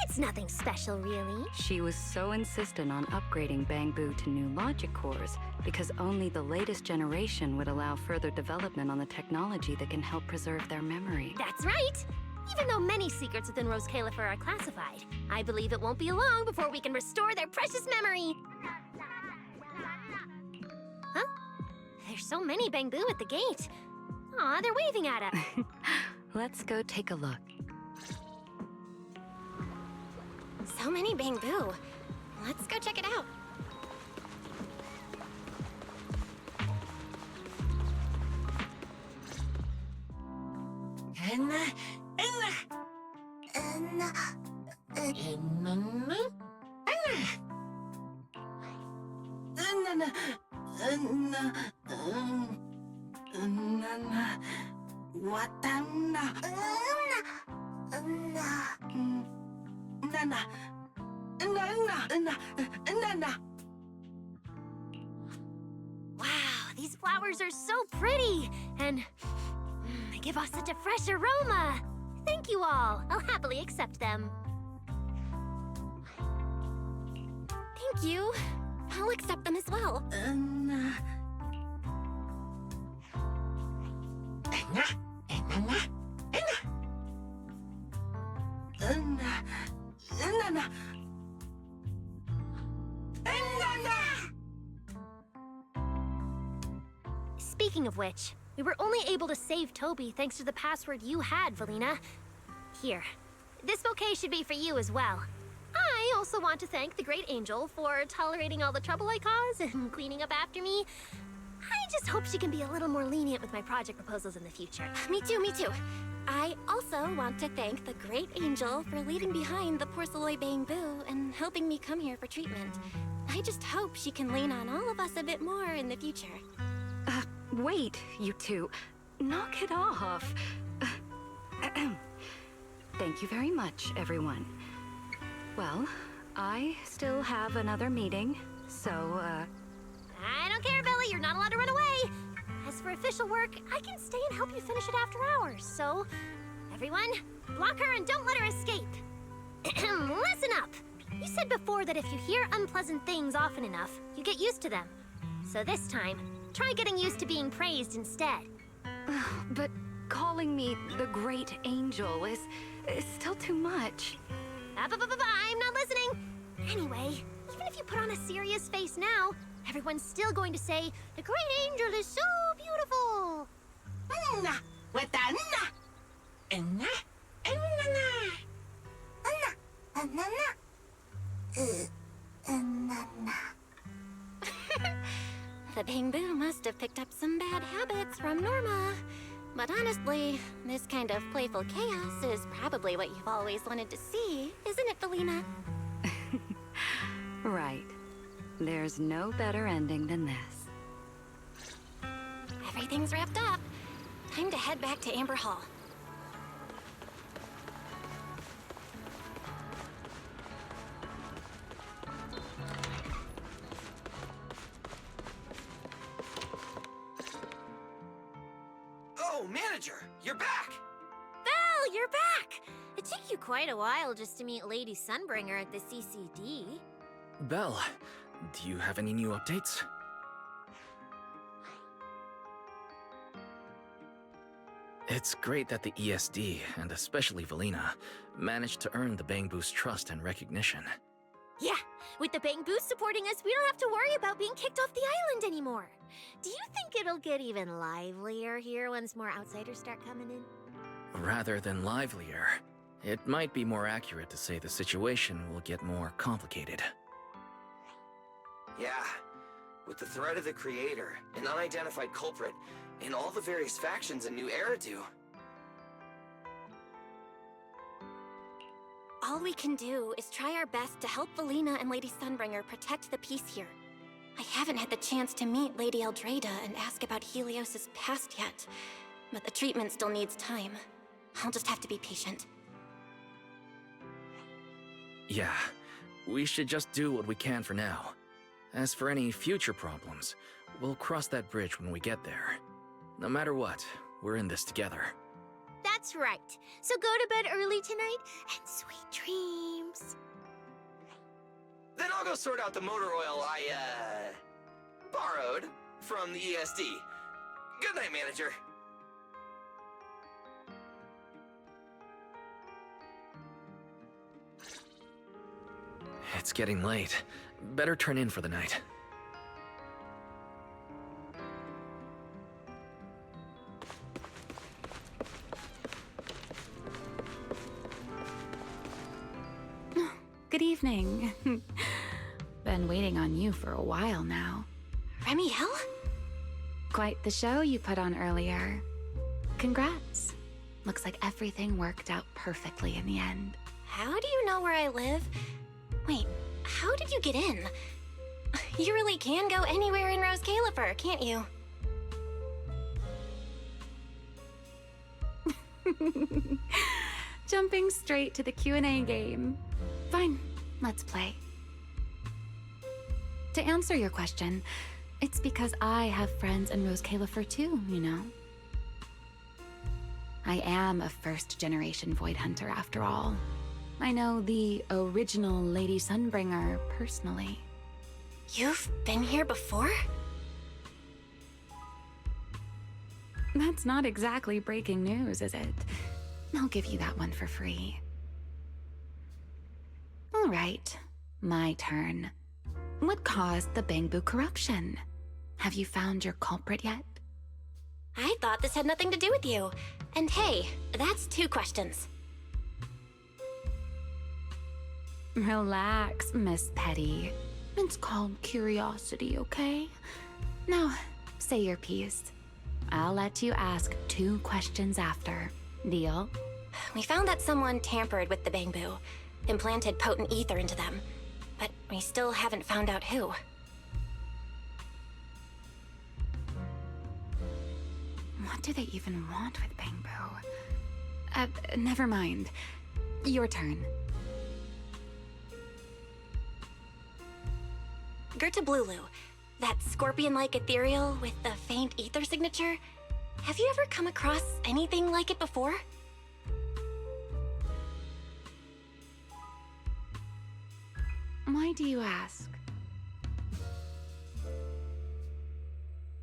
It's nothing special, really. She was so insistent on upgrading Bamboo to new logic cores because only the latest generation would allow further development on the technology that can help preserve their memory. That's right! Even though many secrets within Rose Califer are classified, I believe it won't be long before we can restore their precious memory! Huh? There's so many Bamboo at the gate. Aw, they're waving at us. Let's go take a look. So many Bamboo. Let's go check it out. Wow, these flowers are so pretty, and they give off such a fresh aroma. Thank you all. I'll happily accept them. Thank you. I'll accept them as well. Speaking of which, we were only able to save Toby thanks to the password you had, Valina. Here. This bouquet should be for you as well. I also want to thank the Great Angel for tolerating all the trouble I cause and cleaning up after me. I just hope she can be a little more lenient with my project proposals in the future. Me too, me too. I also want to thank the Great Angel for leaving behind the porcelain bamboo and helping me come here for treatment. I just hope she can lean on all of us a bit more in the future. Wait, you two. Knock it off. Thank you very much, everyone. Well, I still have another meeting, so, I don't care, Billy. You're not allowed to run away. As for official work, I can stay and help you finish it after hours, so... Everyone, block her and don't let her escape. Listen up! You said before that if you hear unpleasant things often enough, you get used to them. So this time, try getting used to being praised instead. but calling me the Great Angel is still too much. I'm not listening. Anyway, even if you put on a serious face now, everyone's still going to say, the Great Angel is so beautiful. With the The bamboo must have picked up some bad habits from Norma. But honestly, this kind of playful chaos is probably what you've always wanted to see, isn't it, Felina? Right. There's no better ending than this. Everything's wrapped up. Time to head back to Amber Hall. Oh, manager, you're back! Belle, you're back! It took you quite a while just to meet Lady Sunbringer at the CCD. Belle, do you have any new updates? It's great that the ESD, and especially Valina, managed to earn the Bangboos' trust and recognition. Yeah, with the Bangboos supporting us, we don't have to worry about being kicked off the island anymore. Do you think it'll get even livelier here once more outsiders start coming in? Rather than livelier, it might be more accurate to say the situation will get more complicated. Yeah, with the threat of the Creator, an unidentified culprit, and all the various factions in New Eridu. All we can do is try our best to help Valina and Lady Sunbringer protect the peace here. I haven't had the chance to meet Lady Eldrada and ask about Helios's past yet, but the treatment still needs time. I'll just have to be patient. Yeah, we should just do what we can for now. As for any future problems, we'll cross that bridge when we get there. No matter what, we're in this together. That's right. So go to bed early tonight and sweet dreams. Then I'll go sort out the motor oil I, borrowed from the ESD. Good night, manager. It's getting late. Better turn in for the night. Good evening. Been waiting on you for a while now. Remiel? Quite the show you put on earlier. Congrats. Looks like everything worked out perfectly in the end. How do you know where I live? Wait, how did you get in? You really can go anywhere in Rose Califer, can't you? Jumping straight to the Q&A game. Fine, let's play. To answer your question, it's because I have friends in Rose Califer too, you know. I am a first-generation Void Hunter after all. I know the original Lady Sunbringer personally. You've been here before? That's not exactly breaking news, is it? I'll give you that one for free. All right, my turn. What caused the Bangbu corruption? Have you found your culprit yet? I thought this had nothing to do with you. And hey, that's 2 questions. Relax, Miss Petty. It's called curiosity, okay? Now, say your piece. I'll let you ask 2 questions after. Deal? We found that someone tampered with the Bangbu, implanted potent ether into them, but we still haven't found out who. What do they even want with Bangbu? Never mind. Your turn. Gerta Blulu, that scorpion-like ethereal with the faint ether signature. Have you ever come across anything like it before? Why do you ask?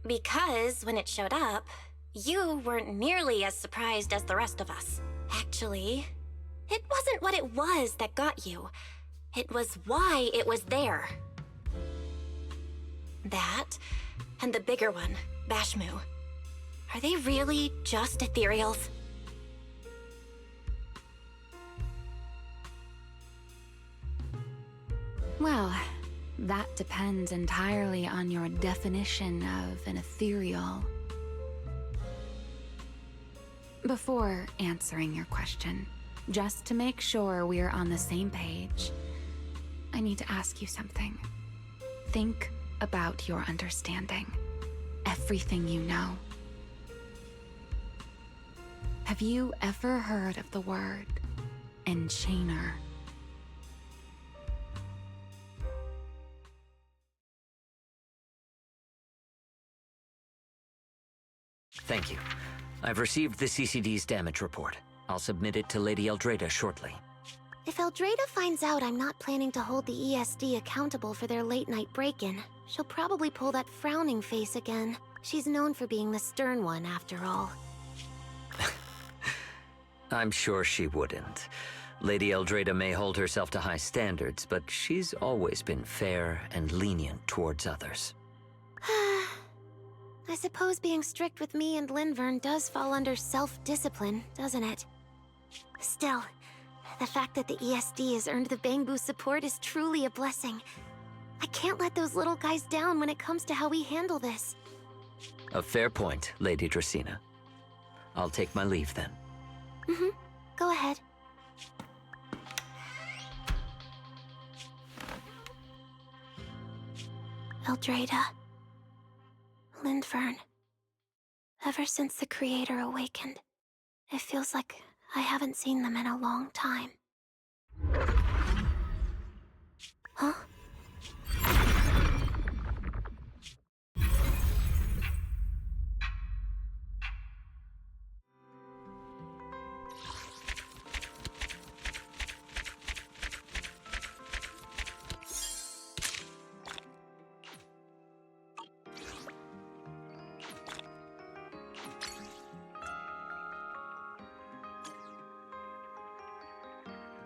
Because when it showed up, you weren't nearly as surprised as the rest of us. Actually, it wasn't what it was that got you. It was why it was there. That, and the bigger one, Bashmu. Are they really just ethereals? Well, that depends entirely on your definition of an ethereal. Before answering your question, just to make sure we're on the same page, I need to ask you something. Think about your understanding. Everything you know. Have you ever heard of the word enchainer? Thank you. I've received the CCD's damage report. I'll submit it to Lady Eldrada shortly. If Eldrada finds out I'm not planning to hold the ESD accountable for their late-night break-in, she'll probably pull that frowning face again. She's known for being the stern one, after all. I'm sure she wouldn't. Lady Eldrada may hold herself to high standards, but she's always been fair and lenient towards others. I suppose being strict with me and Linvern does fall under self-discipline, doesn't it? Still, the fact that the ESD has earned the Bangbu support is truly a blessing. I can't let those little guys down when it comes to how we handle this. A fair point, Lady Dracena. I'll take my leave then. Go ahead. Eldrada. Linvern. Ever since the Creator awakened, it feels like I haven't seen them in a long time. Huh?